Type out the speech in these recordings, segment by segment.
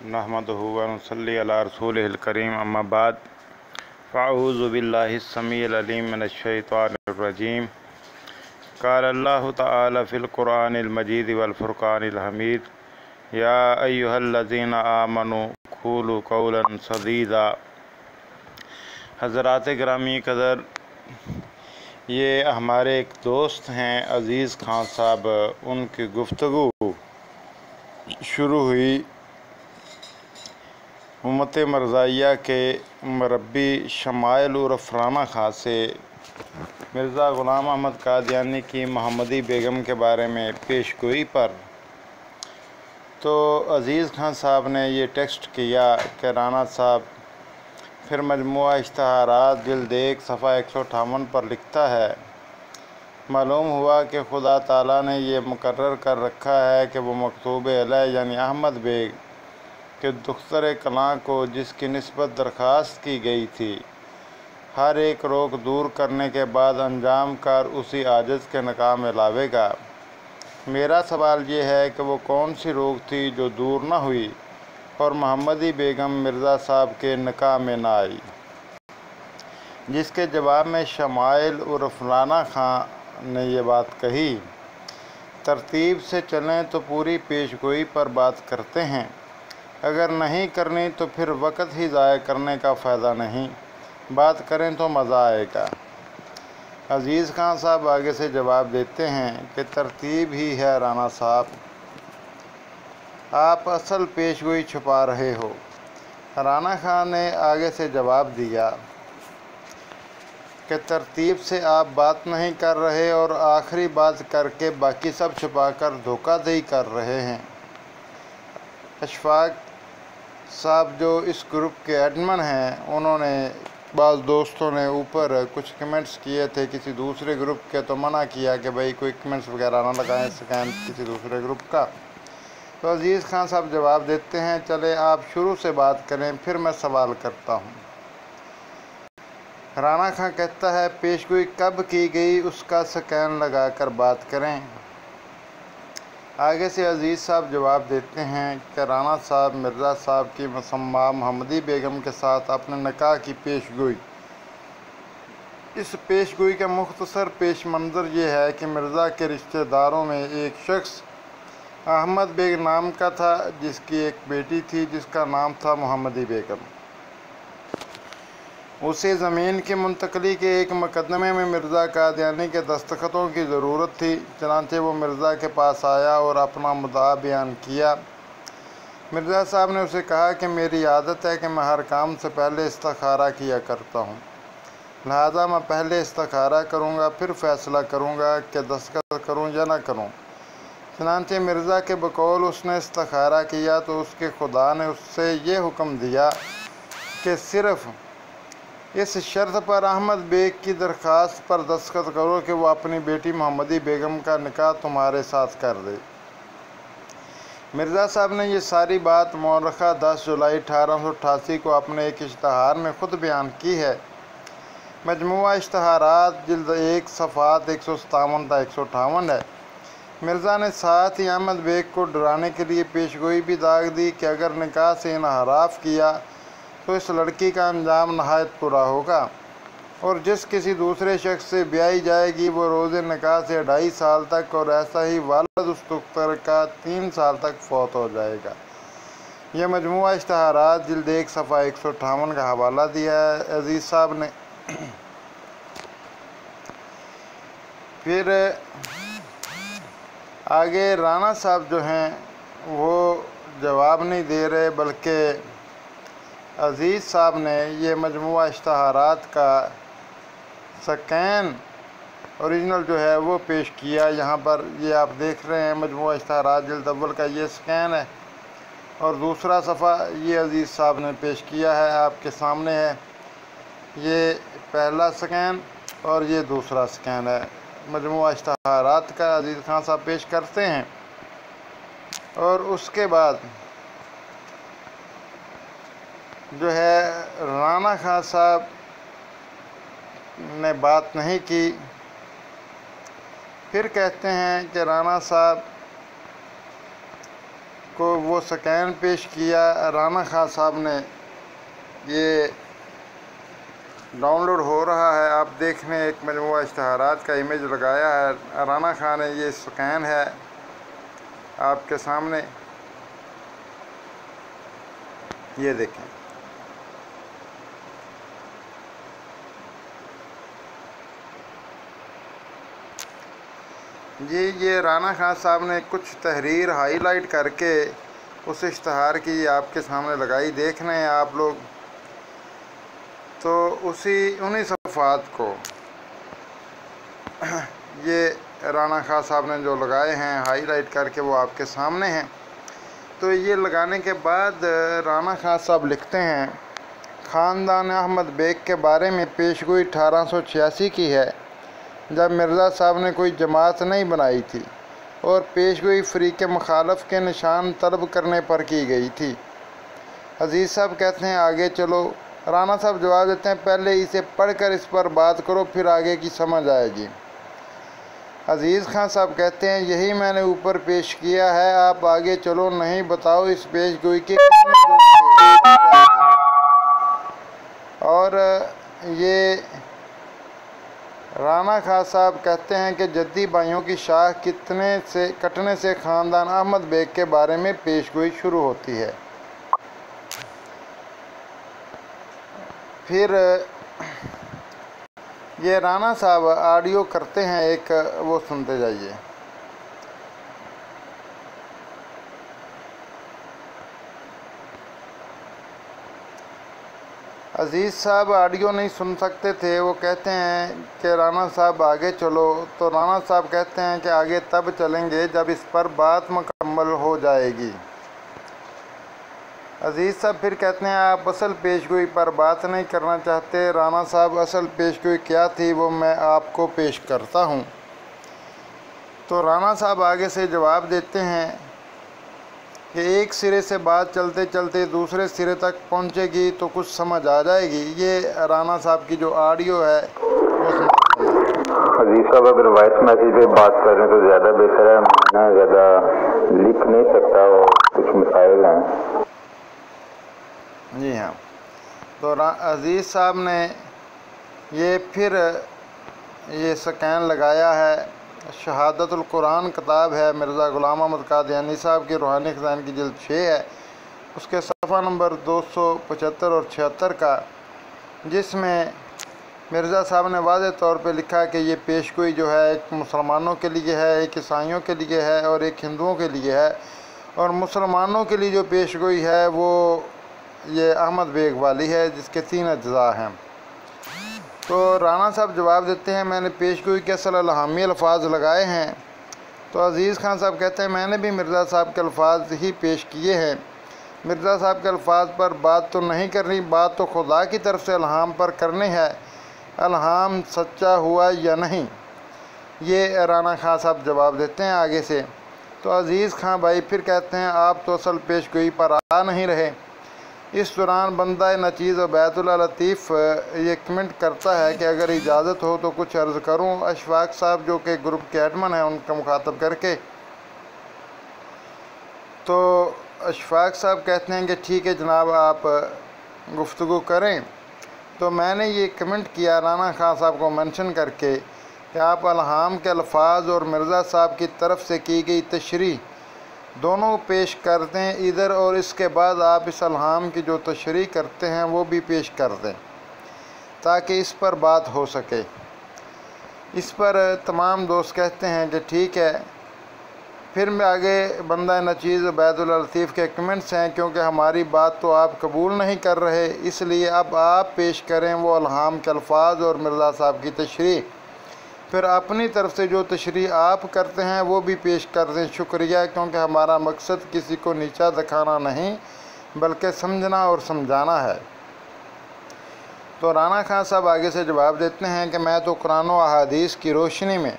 नहमदुहु व नसल्ली अला रसूलिहिल करीम अम्मा बाद फ़अऊज़ु बिल्लाहि अस्समीइल अलीम मिनश शैतानिर रजीम क़ाल अल्लाहु तआला फ़िल क़ुरआनिल मजीद वल फ़ुरक़ानिल हमीद या अय्युहल्लज़ीना आमनू क़ूलू क़ौलन सदीदा। हज़रात गिरामी क़दर, ये हमारे एक दोस्त हैं अज़ीज़ खान साहब, उनकी गुफ्तगू शुरू हुई उम्मत मरज़ाइया के मरबी शमाइल उर्फ़ राना खां से मिर्ज़ा ग़ुलाम अहमद क़ादियानी की मोहम्मदी बेगम के बारे में पेशगोई पर। तो अज़ीज़ खान साहब ने ये टेक्स्ट किया कि राना साहब फिर मजमुआ इश्तहारात जिल्द 1 सफ़ा 158 पर लिखता है, मालूम हुआ कि खुदा ताला ने ये मुकर्रर कर रखा है कि वो मकतूब अलैह यानी अहमद बेग के दुख्तर कलां को जिसकी निस्बत दरख्वास्त की गई थी, हर एक रोक दूर करने के बाद अंजाम कार उसी आजिज़ के निकाह में लावेगा। मेरा सवाल ये है कि वो कौन सी रोक थी जो दूर न हुई और मोहम्मदी बेगम मिर्ज़ा साहब के निकाह में न आई। जिसके जवाब में शमाइल उर्फ़ राना खां ने ये बात कही, तरतीब से चलें तो पूरी पेशगोई पर बात करते हैं, अगर नहीं करनी तो फिर वक़्त ही ज़ाया करने का फ़ायदा नहीं, बात करें तो मज़ा आएगा। अज़ीज़ खान साहब आगे से जवाब देते हैं कि तरतीब ही है राना साहब, आप असल पेशगोई छुपा रहे हो। राना खान ने आगे से जवाब दिया कि तरतीब से आप बात नहीं कर रहे और आखिरी बात करके बाकी सब छुपाकर धोखाधड़ी कर रहे हैं। अशफाक साहब जो इस ग्रुप के एडमिन हैं, उन्होंने बाज़ दोस्तों ने ऊपर कुछ कमेंट्स किए थे किसी दूसरे ग्रुप के, तो मना किया कि भाई कोई कमेंट्स वगैरह ना लगाएं स्कैन किसी दूसरे ग्रुप का। तो अज़ीज़ खान साहब जवाब देते हैं, चले आप शुरू से बात करें फिर मैं सवाल करता हूँ। राना खां कहता है, पेशगोई कब की गई उसका स्कैन लगा कर बात करें। आगे से अज़ीज़ साहब जवाब देते हैं कि राना साहब मिर्ज़ा साहब की मुसम्मा मोहम्मदी बेगम के साथ अपने निकाह की पेशगोई। इस पेशगोई का मुख्तसर पेश मंज़र ये है कि मिर्ज़ा के रिश्तेदारों में एक शख्स अहमद बेग नाम का था, जिसकी एक बेटी थी जिसका नाम था मोहम्मदी बेगम। उसे ज़मीन की मुंतकली के एक मुकदमे में मिर्ज़ा क़ादियानी के दस्तखतों की ज़रूरत थी। चनांचे वो मिर्ज़ा के पास आया और अपना मुद्दा बयान किया। मिर्ज़ा साहब ने उसे कहा कि मेरी आदत है कि मैं हर काम से पहले इस्तिखारा किया करता हूँ, लिहाजा मैं पहले इस्तिखारा करूँगा फिर फ़ैसला करूँगा कि दस्तखत करूँ या ना करूँ। चनांचे मिर्ज़ा के बकौल उसने इस्तिखारा किया तो उसके खुदा ने उससे ये हुक्म दिया कि सिर्फ़ इस शर्त पर अहमद बेग की दरख्वास्त पर दस्तखत करो कि वो अपनी बेटी मोहम्मदी बेगम का निकाह तुम्हारे साथ कर दे। मिर्ज़ा साहब ने ये सारी बात मौरख़ा 10 जुलाई 1888 को अपने एक इश्तहार में ख़ुद बयान की है। मजमुआ इश्तहारात जिल्द 1 सफ़ात 157 था 158 है। मिर्ज़ा ने साथ ही अहमद बेग को डराने के लिए पेशगोई भी दाग दी कि अगर निकाह से इनहराफ किया तो इस लड़की का अंजाम नहायत बुरा होगा और जिस किसी दूसरे शख्स से ब्याही जाएगी वो रोज़े निकाह से 2.5 साल तक और ऐसा ही वालिद उस दुख्तर का 3 साल तक फौत हो जाएगा। यह मजमुआ इश्तहारात जिल्द 1 सफ़ा 158 का हवाला दिया है अज़ीज़ साहब ने। फिर आगे राना साहब जो हैं वो जवाब नहीं दे रहे, बल्कि अज़ीज़ साहब ने ये मजमुआ इश्तहारात का स्कैन ओरिजिनल जो है वो पेश किया। यहाँ पर ये आप देख रहे हैं मजमुआ इश्तहारात जिल्द अव्वल का ये स्कैन है और दूसरा सफ़ा ये अज़ीज़ साहब ने पेश किया है, आपके सामने है। ये पहला स्कैन और ये दूसरा स्कैन है मजमुआ इश्तहारात का, अज़ीज़ खान साहब पेश करते हैं। और उसके बाद जो है राना खां साहब ने बात नहीं की। फिर कहते हैं कि राना साहब کو وہ سکین پیش کیا رانا خان صاحب نے۔ یہ ڈاؤن لوڈ ہو رہا ہے، آپ دیکھ لیں، ایک مجموعہ اشتہارات کا امیج لگایا ہے رانا خان نے، یہ سکین ہے آپ کے سامنے، یہ دیکھیں۔ جی یہ رانا خان صاحب نے کچھ تحریر ہائی لائٹ کر کے اس اشتہار کی آپ کے سامنے لگائی، دیکھ لیں آپ لوگ، تو انہی صفحات کو یہ رانا خان صاحب نے جو لگائے ہیں ہائی لائٹ کر کے، وہ آپ کے سامنے ہیں۔ تو یہ لگانے کے بعد رانا خان صاحب لکھتے ہیں، خاندان احمد بیگ کے بارے میں پیشگوئی 1886 کی ہے، جب مرزا صاحب نے کوئی جماعت نہیں بنائی تھی اور پیشگوئی فریق مخالف کے نشان طلب کرنے پر کی گئی تھی۔ عزیز صاحب کہتے ہیں آگے چلو، رانا صاحب جواب دیتے ہیں پہلے اسے پڑھ کر اس پر بات کرو، پھر آگے کی سمجھ آئے گی۔ عزیز خان صاحب کہتے ہیں یہی میں نے اوپر پیش کیا ہے، آپ آگے چلو، نہیں بتاؤ اس پیشگوئی کے اور یہ رانا خان صاحب کہتے ہیں کہ جدی بھائیوں کی شاخ کٹنے سے خاندان احمد بیگ کے بارے میں پیشگوئی شروع ہوتی ہے۔ پھر یہ رانا صاحب آڈیو کرتے ہیں ایک، وہ سنتے جائیے۔ عزیز صاحب آڈیو نہیں سن سکتے تھے، وہ کہتے ہیں کہ رانا صاحب آگے چلو، تو رانا صاحب کہتے ہیں کہ آگے تب چلیں گے جب اس پر بات مکمل ہو جائے گی۔ عزیز صاحب پھر کہتے ہیں آپ اصل پیشگوئی پر بات نہیں کرنا چاہتے۔ رانا صاحب اصل پیشگوئی کیا تھی وہ میں آپ کو پیش کرتا ہوں۔ تو رانا صاحب آگے سے جواب دیتے ہیں کہ ایک سرے سے بات چلتے چلتے دوسرے سرے تک پہنچے گی تو کچھ سمجھ آ جائے گی۔ یہ رانا صاحب کی جو آڈیو ہے وہ سنتے ہیں۔ عزیز صاحب اگر وائس میسیج پہ بات کر رہے ہیں تو زیادہ بہتر ہے، میں زیادہ لکھ نہیں سکتا اور کچھ مسائل ہیں۔ جی ہاں، تو عزیز صاحب نے یہ پھر یہ سکین لگایا ہے، شہادت القرآن کتاب ہے، مرزا غلام احمد قادیانی صاحب کی روحانی خزائن کی جلد 6 ہے، اس کے صفحہ نمبر 275 اور 76 کا، جس میں مرزا صاحب نے واضح طور پہ لکھا کہ یہ پیشگوئی جو ہے ایک مسلمانوں کے لیے ہے، ایک عیسائیوں کے لیے ہے اور ایک ہندوؤں کے لیے ہے، اور مسلمانوں کے لیے جو پیشگوئی ہے وہ یہ احمد بیگ والی ہے، جس کے 3 اجزاء ہیں۔ تو رانا صاحب جواب دیتے ہیں میں نے پیشگوئی کے اصل الہامی الفاظ لگائے ہیں۔ تو عزیز خان صاحب کہتے ہیں میں نے بھی مرزا صاحب کے الفاظ ہی پیش کیے ہیں، مرزا صاحب کے الفاظ پر بات تو نہیں کرنی، بات تو خدا کی طرف سے الہام پر کرنی ہے، الہام سچا ہوا یا نہیں، یہ رانا خان صاحب جواب دیتے ہیں آگے سے۔ تو عزیز خان بھائی پھر کہتے ہیں آپ تو اصل پیشگوئی پر آ نہیں رہے۔ اس دوران بندہ نچیز عبید اللہ لطیف یہ کمنٹ کرتا ہے کہ اگر اجازت ہو تو کچھ عرض کروں، اشفاق صاحب جو کہ گروپ کے ایڈمن ہیں ان کا مخاطب کر کے۔ تو اشفاق صاحب کہتے ہیں کہ ٹھیک ہے جناب آپ گفتگو کریں۔ تو میں نے یہ کمنٹ کیا رانا خان صاحب کو منشن کر کے کہ آپ الہام کے الفاظ اور مرزا صاحب کی طرف سے کی گئی تشریح دونوں پیش کر دیں ادھر، اور اس کے بعد آپ اس الہام کی جو تشریح کرتے ہیں وہ بھی پیش کر دیں تاکہ اس پر بات ہو سکے۔ اس پر تمام دوست کہتے ہیں کہ ٹھیک ہے۔ پھر میں آگے بندہ نچیز عبید اللہ لطیف کے کمنٹس ہیں، کیونکہ ہماری بات تو آپ قبول نہیں کر رہے، اس لیے اب آپ پیش کریں وہ الہام کے الفاظ اور مرزا صاحب کی تشریح، پھر اپنی طرف سے جو تشریح آپ کرتے ہیں وہ بھی پیش کر دیں۔ شکریہ، کیونکہ ہمارا مقصد کسی کو نیچا دکھانا نہیں بلکہ سمجھنا اور سمجھانا ہے۔ تو رانا خان صاحب آگے سے جواب دیتے ہیں کہ میں تو قرآن و احادیث کی روشنی میں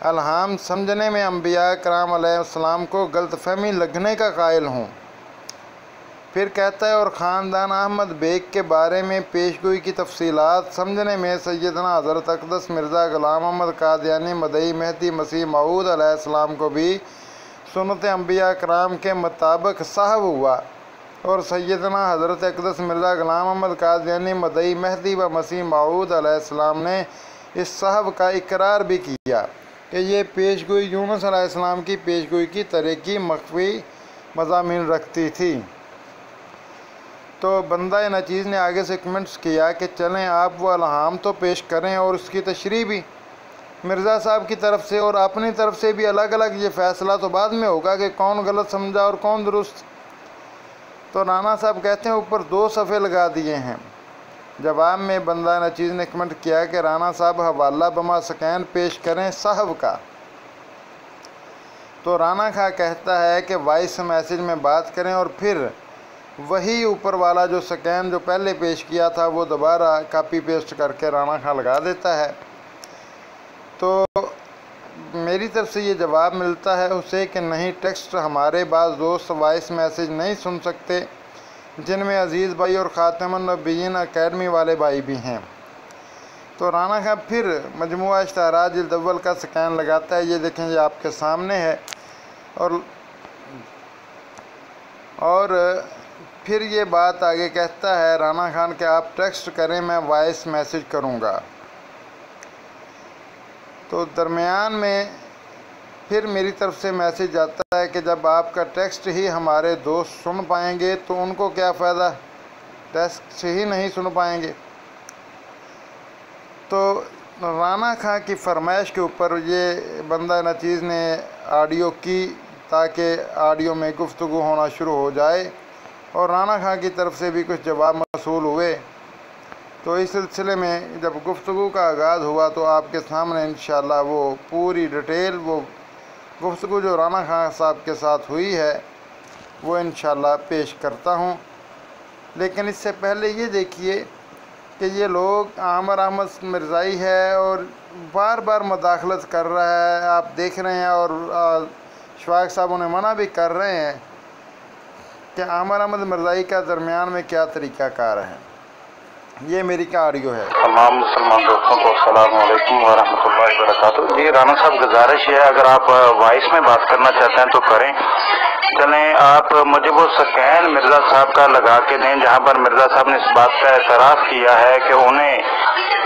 الہام سمجھنے میں انبیاء کرام علیہ السلام کو غلط فہمی لگنے کا قائل ہوں۔ پھر کہتا ہے اور خاندان احمد بیگ کے بارے میں پیشگوئی کی تفصیلات سمجھنے میں سیدنا حضرت اقدس مرزا غلام احمد قادیانی مدعی مہدی مسیح موعود علیہ السلام کو بھی सुन्नत अंबिया कराम के मुताबिक साहब हुआ और सैयदना हज़रत अक़दस मिर्ज़ा ग़ुलाम अहमद क़ादियानी मदई महदी व मसीह मऊद अलैहिस्सलाम ने इस साहब का इकरार भी किया कि ये पेशगोई यूनुस अलैहिस्सलाम की पेशगोई की तरह की मख्फी मज़ामीन रखती थी। तो बंदा नचीज़ ने आगे से कमेंट्स किया कि चलें आप वो अलहाम तो पेश करें और उसकी तशरीह भी मिर्ज़ा साहब की तरफ से और अपनी तरफ से भी अलग अलग। ये फ़ैसला तो बाद में होगा कि कौन गलत समझा और कौन दुरुस्त। तो राना साहब कहते हैं ऊपर 2 सफ़े लगा दिए हैं। जवाब में बंदा नचीज़ ने कमेंट किया कि राना साहब हवाला बमा स्कैन पेश करें साहब का। तो राना खां कहता है कि वॉइस मैसेज में बात करें और फिर वही ऊपर वाला जो स्कैन जो पहले पेश किया था वो दोबारा कॉपी पेस्ट करके राना खां लगा देता है। तो मेरी तरफ से ये जवाब मिलता है उसे कि नहीं, टेक्स्ट हमारे बाज़ दोस्त वॉइस मैसेज नहीं सुन सकते, जिनमें अज़ीज़ भाई और ख़ातमुन नबीयीन अकेडमी वाले भाई भी हैं। तो राना खां फिर मजमुआ इश्तिहारात जिल्द अव्वल का स्कैन लगाता है। ये देखें, ये आपके सामने है। और फिर ये बात आगे कहता है राना खान कि आप टेक्स्ट करें, मैं वॉइस मैसेज करूँगा। तो दरमियान में फिर मेरी तरफ से मैसेज आता है कि जब आपका टेक्स्ट ही हमारे दोस्त सुन पाएंगे तो उनको क्या फ़ायदा, टेक्स्ट ही नहीं सुन पाएंगे। तो राना खां की फरमाइश के ऊपर ये बंदा नचीज़ ने ऑडियो की ताकि ऑडियो में गुफ्तगू होना शुरू हो जाए और राना खां की तरफ से भी कुछ जवाब मौसूल हुए। तो इस सिलसिले में जब गुफ्तगू का आगाज़ हुआ तो आपके सामने इंशाअल्लाह वो पूरी डिटेल वो गुफ्तगू जो राना खां साहब के साथ हुई है वो इंशाअल्लाह पेश करता हूँ। लेकिन इससे पहले ये देखिए कि ये लोग आमिर अहमद मिर्ज़ाई है और बार बार मुदाखलत कर रहा है, आप देख रहे हैं। और शवाक साहब उन्हें मना भी कर रहे हैं कि आमिर अहमद मिर्ज़ाई का दरमियान में क्या तरीक़ाकार है। ये मेरी का ऑडियो है। तमाम मुसलमान दोस्तों को अस्सलाम वालेकुम व रहमतुल्लाहि व बरकातुहू। जी राना साहब, गुजारिश है अगर आप वॉइस में बात करना चाहते हैं तो करें। चलें, आप मुझे वो स्कैन मिर्ज़ा साहब का लगा के दें जहां पर मिर्ज़ा साहब ने इस बात का एतराफ़ किया है कि उन्हें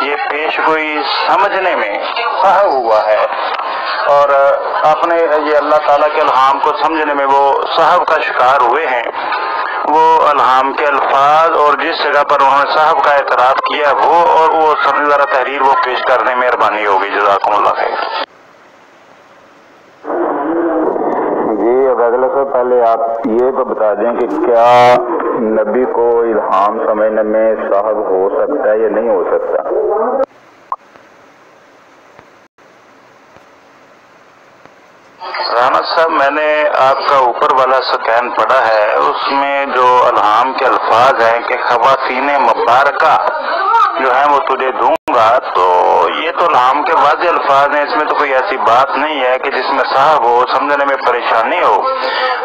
ये पेशगोई समझने में साहब हुआ है और आपने ये अल्लाह ताला के इल्हाम को समझने में वो साहब का शिकार हुए हैं। वो अलहाम के अल्फाज और जिस जगह पर उन्होंने साहब का एतराफ़ किया वो और वो सबसे ज़रा तहरीर वो पेश करने में मेहरबानी होगी। जज़ाकुमुल्लाह खैर। जी अब अगले से पहले आप ये तो बता दें कि क्या नबी को इल्हाम समझने में साहब हो सकता है या नहीं हो सकता। राना साहब, मैंने आपका ऊपर वाला स्कैन पढ़ा है, उसमें जो अलहाम के अल्फाज हैं कि ख़वातीने मुबारका जो है वो तुझे दूंगा, तो ये तो अलहाम के वाज़े अल्फाज हैं, इसमें तो कोई ऐसी बात नहीं है कि जिसमें साहब हो, समझने में परेशानी हो।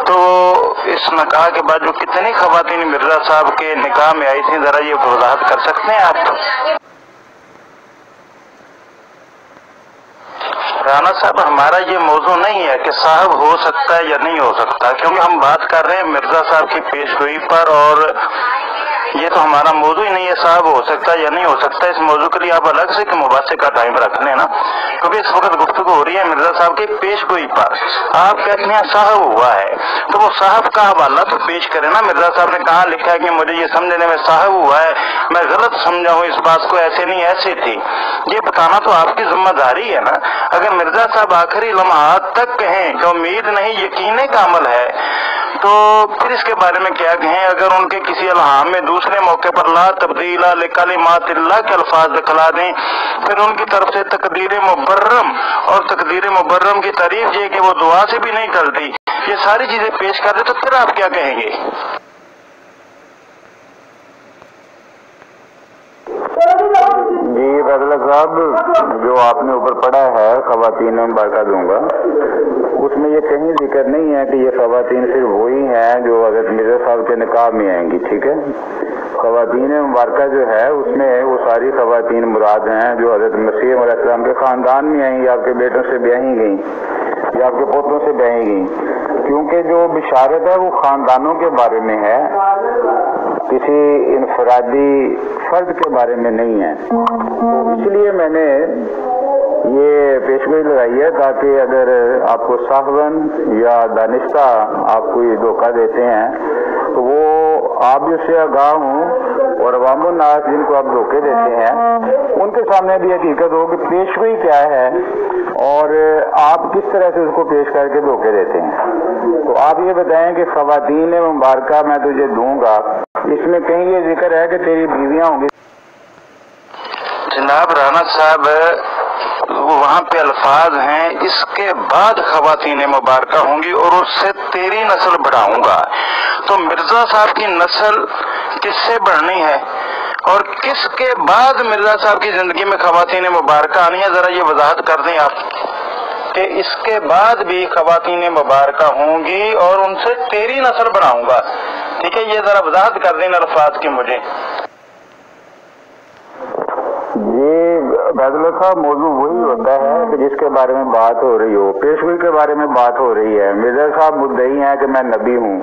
तो इस निकाह के बाद जो कितनी ख़वातीन मिर्ज़ा साहब के निकाह में आई थी, ज़रा ये वज़ाहत कर सकते हैं आप। राना साहब, हमारा ये मौजू नहीं है कि साहब हो सकता है या नहीं हो सकता, क्योंकि हम बात कर रहे हैं मिर्ज़ा साहब की पेशगोई पर और ये तो हमारा मौजू ही नहीं है साहब हो सकता है या नहीं हो सकता। इस मौजू के लिए आप अलग से मुबासे का टाइम रख लेना, क्योंकि इस वक्त गुफ्तगू हो रही है मिर्ज़ा साहब की पेशगोई पर। आप कहते हैं साहब हुआ है, तो वो साहब का हवाला तो पेश करें ना। मिर्ज़ा साहब ने कहा लिखा है कि मुझे ये समझने में साहब हुआ है, मैं गलत समझा हूँ इस बात को, ऐसे नहीं ऐसे थी, ये बताना तो आपकी जिम्मेदारी है ना। अगर मिर्ज़ा साहब आखिरी लम्हात तक कहें कि उम्मीद नहीं यकीन का अमल है, तो फिर इसके बारे में क्या कहें। अगर उनके किसी अलहाम में दूसरे मौके पर ला तब्दीला लिकलिमातिल्लाह के अल्फाज दिखला दें, फिर उनकी तरफ से तकदीर मुबर्रम और तकदीर मुबर्रम की तारीफ ये कि वो दुआ से भी नहीं टलती, ये सारी चीजें पेश कर दे, तो फिर आप क्या कहेंगे। जी फैसला साहब, जो आपने ऊपर पढ़ा है ख़वातीन मुबारका दूंगा, उसमें ये कहीं जिक्र नहीं है कि ये ख़वातीन सिर्फ वही हैं जो हज़रत मिर्ज़ा साहब के निकाह में आएंगी। ठीक है, ख़वातीन मुबारका जो है उसमें वो सारी ख़वातीन मुराद हैं जो हज़रत मसीह अलैहिस्सलाम के ख़ानदान में आई, या आपके बेटों से ब्याही गई या आपके पोतों से ब्याही गई। क्योंकि जो बिशारत है वो खानदानों के बारे में है, किसी इनफरादी फर्द के बारे में नहीं है। तो इसलिए मैंने ये पेशगोई लगाई है ताकि अगर आपको साहबन या दानिस्ता आपको ये धोखा देते हैं तो वो आप भी उससे आगाह हों और अवामुन नास जिनको आप धोखे देते हैं उनके सामने भी हकीकत हो कि पेशगोई क्या है और आप किस तरह से उसको पेश करके धोखे देते हैं। तो आप ये बताएं कि ख़वातीन मुबारका मैं तुझे दूंगा, इसमें कहीं ये जिक्र है कि तेरी बीवियां होंगी? जनाब राना साहब, वहाँ पे अल्फाज हैं इसके बाद ख़वातीन मुबारका होंगी और उससे तेरी नस्ल बढ़ाऊंगा। तो मिर्जा साहब की नस्ल किससे बढ़नी है और किसके बाद मिर्जा साहब की जिंदगी में ख़वातीन मुबारका आनी है? जरा ये वजाहत कर दें आप कि इसके बाद भी ख़वातीन मुबारका होंगी और उनसे तेरी नस्ल बढ़ाऊंगा। ठीक है, ये जरा वजाहत कर दें अल्फाज की मुझे। ये बैदुल्ला साहब मौजू वही होता है कि जिसके बारे में बात हो रही हो, पेशगोई के बारे में बात हो रही है। मिर्जा साहब मुद्दई हैं कि मैं नबी हूँ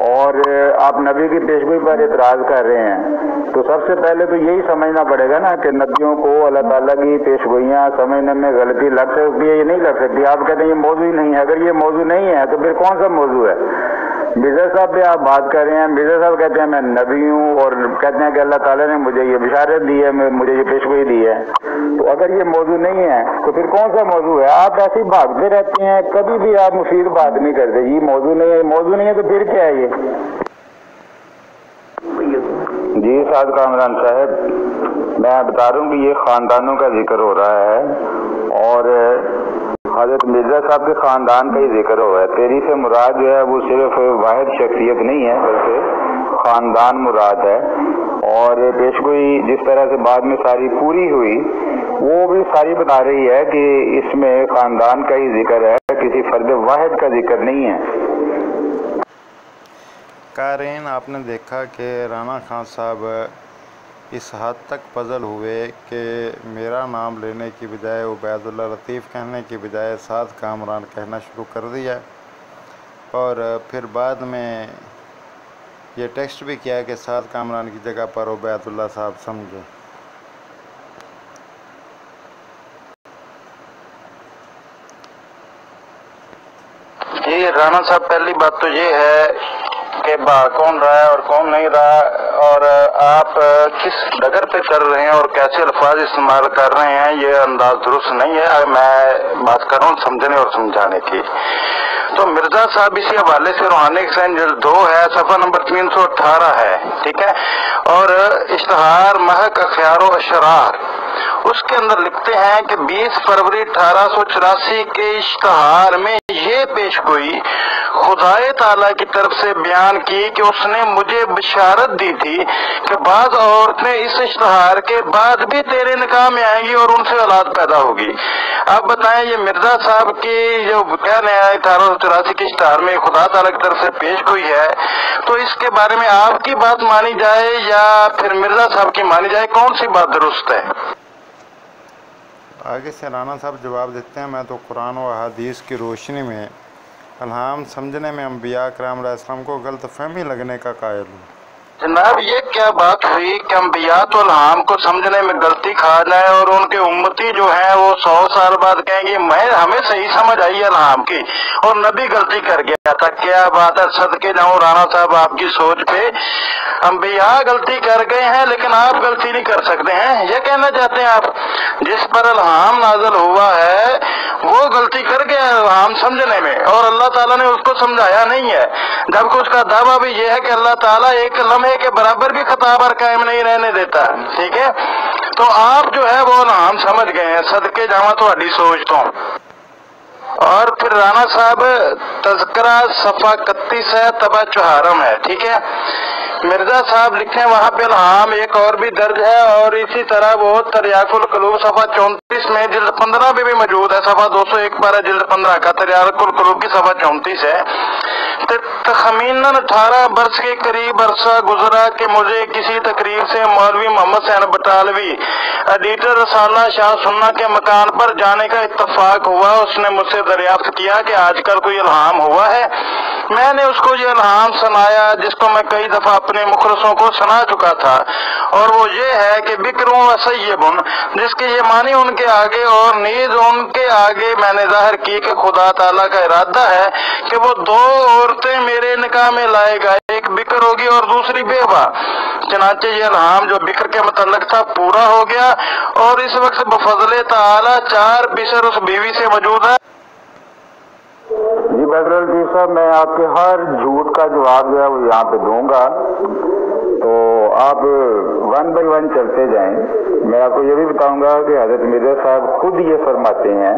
और आप नबी की पेशगोई पर एतराज़ कर रहे हैं, तो सबसे पहले तो यही समझना पड़ेगा ना कि नबियों को अल्लाह ताला की पेशगोइयाँ समझने में गलती लग सकती है या नहीं लग सकती। आप कहते हैं ये मौजू ही नहीं है, अगर ये मौजू नहीं है तो फिर कौन सा मौजू है? मिर्जा साहब पे आप बात कर रहे हैं, मिर्जा साहब कहते हैं मैं नबी हूँ और कहते हैं कि अल्लाह ताला ने मुझे ये बिशारत दी है, मुझे ये पेशगोई दी है। तो अगर ये मौजू नहीं है तो फिर कौन सा मौजू है? आप ऐसे ही भागते रहते हैं, कभी भी आप मुफीद बात नहीं करते। ये मौजू नहीं है, मौजू नहीं है तो फिर क्या है ये? जी साद कामरान साहब, मैं बता रहा हूँ कि ये खानदानों का जिक्र हो रहा है और हज़रत मिर्जा साहब के ख़ानदान का ही जिक्र हुआ है। तेरी से मुराद जो है वो सिर्फ वाहिद शख्सियत नहीं है बल्कि ख़ानदान मुराद है। और पेशगोई जिस तरह से बाद में सारी पूरी हुई वो भी सारी बता रही है कि इसमें ख़ानदान का ही जिक्र है, किसी फर्द वाहिद का जिक्र नहीं है। कारीन, आपने देखा कि राना खान साहब इस हद तक पजल हुए कि मेरा नाम लेने की बजाय उबैदुल्ला लतीफ़ कहने की बजाय साद कामरान कहना शुरू कर दिया और फिर बाद में ये टेक्स्ट भी किया कि साद कामरान की जगह पर उबैदुल्ला साहब समझे। ये राना साहब, पहली बात तो ये है कि कौन रहा है और कौन नहीं रहा और आप किस डगर पे कर रहे हैं और कैसे अल्फाज इस्तेमाल कर रहे हैं, ये अंदाज दुरुस्त नहीं है। मैं बात कर रहा हूँ समझने और समझाने की। तो मिर्जा साहब इसी हवाले से रूहानी हुसैन जल्द 2 है, सफ़ा नंबर 318 है, ठीक है। और इश्तहार महक अख्यारो अशरार, उसके अंदर लिखते हैं कि 20 फरवरी 1884 के इश्तहार में ये पेशगोई खुदाए ताला की तरफ से बयान की कि उसने मुझे बिशारत दी थी कि बाज़ औरतें इस इश्तहार के बाद भी तेरे निकाह में आएंगी और उनसे औलाद पैदा होगी। अब बताएं, ये मिर्जा साहब की जो बयान है 1884 के इश्तहार में खुदा ताला की तरफ से पेशगोई है, तो इसके बारे में आपकी बात मानी जाए या फिर मिर्जा साहब की मानी जाए, कौन सी बात दुरुस्त है? आगे से राना साहब जवाब देते हैं, मैं तो कुरान और हदीस की रोशनी में अल्हाम समझने में अंबिया करम अलैहिस्सलाम को गलतफहमी लगने का कायल हूँ। जनाब, ये क्या बात हुई कि अंबिया तो अल्हाम को समझने में गलती खा जाए और उनके उम्मती जो है वो 100 साल बाद कहेंगे हमें सही समझ आई अल्हाम की और नबी गलती कर गया था। क्या बात है, सदके जाऊं राना साहब आपकी सोच पे। अंबिया गलती कर गए हैं लेकिन आप गलती नहीं कर सकते हैं, ये कहना चाहते हैं आप? जिस पर अल्हाम नाज़िल हुआ है वो गलती कर गया अल्हाम समझने में और अल्लाह ताला ने उसको समझाया नहीं है, जबकि उसका दावा भी ये है कि अल्लाह ताला एक लम्हे के बराबर भी खता पर कायम नहीं रहने देता। ठीक है, तो आप जो है वो अल्हाम समझ गए हैं, सदके जावा तो सोच तो। और फिर राना साहब तज़किरा सफ़ा 31 है, तबा चौहारम है, ठीक है। मिर्जा साहब लिखे वहाँ पे अल्हाम एक और भी दर्ज है और इसी तरह वो तरियाकुल कुलूब सफ़ा 34 में जिल्द 15 में भी मौजूद है, सफ़ा 201 पर जिल्द 15 का तरियाकुल कुलूब की सफ़ा 34 है। तखमीनन 18 वर्ष के करीब अरसा गुजरा कि मुझे किसी तकरीर से मौलवी मोहम्मद हुसैन बटालवी एडिटर रसाला शाह सुन्ना के मकान पर जाने का इत्तफाक हुआ। उसने मुझसे दरियाफ्त किया कि आजकल कोई इल्हाम हुआ है। मैंने उसको ये इल्हाम सुनाया जिसको मैं कई दफा अपने मुखलसों को सुना चुका था, और वो ये है कि बिक्रों व सय्यबुन, जिसके ये मानी उनके आगे और नीज उनके आगे मैंने जाहिर की कि खुदा ताला का इरादा है कि वो 2 औरतें मेरे निकाह में लाएगा, एक बिक्र होगी और दूसरी बेवा। चनाचे ये इल्हाम जो बिक्र के मुतल्लिक था पूरा हो गया, और इस वक्त बफज़ले ताला 4 बिशर उस बीवी से मौजूद है। जी बदरुल जी साहब, मैं आपके हर झूठ का जवाब जो है वो यहाँ पे दूंगा, तो आप 1 बाय 1 चलते जाएं। मैं आपको ये भी बताऊंगा कि हजरत मिर्जा साहब खुद ये फरमाते हैं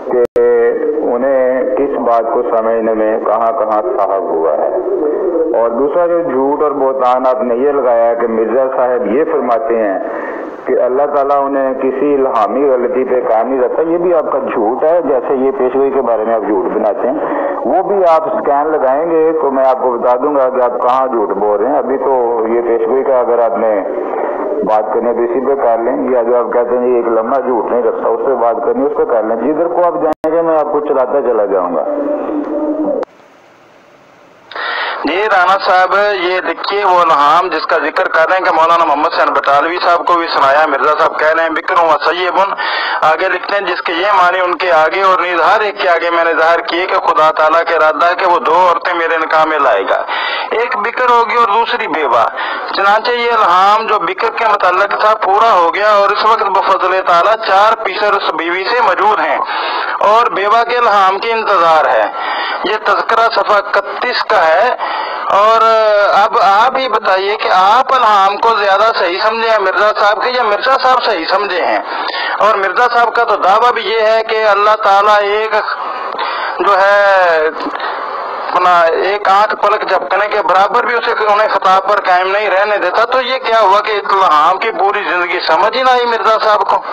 कि उन्हें किस बात को समझने में कहाँ कहाँ साहब हुआ है। और दूसरा जो झूठ और बोतान आपने ये लगाया कि मिर्जा साहब ये फरमाते हैं कि अल्लाह ताला उन्हें किसी इल्हामी गलती पे कायम नहीं रखता, ये भी आपका झूठ है। जैसे ये पेशगोई के बारे में आप झूठ बनाते हैं, वो भी आप स्कैन लगाएंगे तो मैं आपको बता दूंगा कि आप कहाँ झूठ बोल रहे हैं। अभी तो ये पेशगोई का अगर आपने बात करने तो इसी पे कर लें, या जो आप कहते हैं एक लम्बा झूठ नहीं रखता उस पर बात करनी उस पर कर लें। जिधर को आप जाएंगे मैं आपको चलाता चला जाऊंगा। जी राना साहब, ये देखिए वो इल्हाम जिसका जिक्र कर रहे हैं कि मौलाना मोहम्मद हुसैन बटालवी साहब को भी सुनाया। मिर्जा साहब कह रहे हैं बिक्रों व सय्यबुन, आगे लिखते हैं जिसके ये माने उनके आगे और नीज हर एक के आगे मैंने जाहिर किए कि खुदा ताला के इरादा है कि वो 2 औरतें मेरे निकाह में लाएगा, एक बिक्र होगी और दूसरी बेवा। चनाचे ये इल्हाम जो बिक्र के मुतल्लिक था पूरा हो गया, और इस वक्त बफज़ले ताला 4 पीसर उस बीवी से मौजूद हैं और बेवा के इल्हाम की इंतजार है। ये तज़किरा सफ़ा 31 का है। और अब आप ही बताइए कि आप इल्हाम को ज्यादा सही समझे हैं मिर्जा साहब के, या मिर्जा साहब सही समझे हैं? और मिर्जा साहब का तो दावा भी ये है कि अल्लाह ताला एक जो है अपना एक आंख पलक झपकने के बराबर भी उसे उन्हें खिताब पर कायम नहीं रहने देता। तो ये क्या हुआ कि इल्हाम की पूरी जिंदगी समझ ही ना आई मिर्जा साहब को।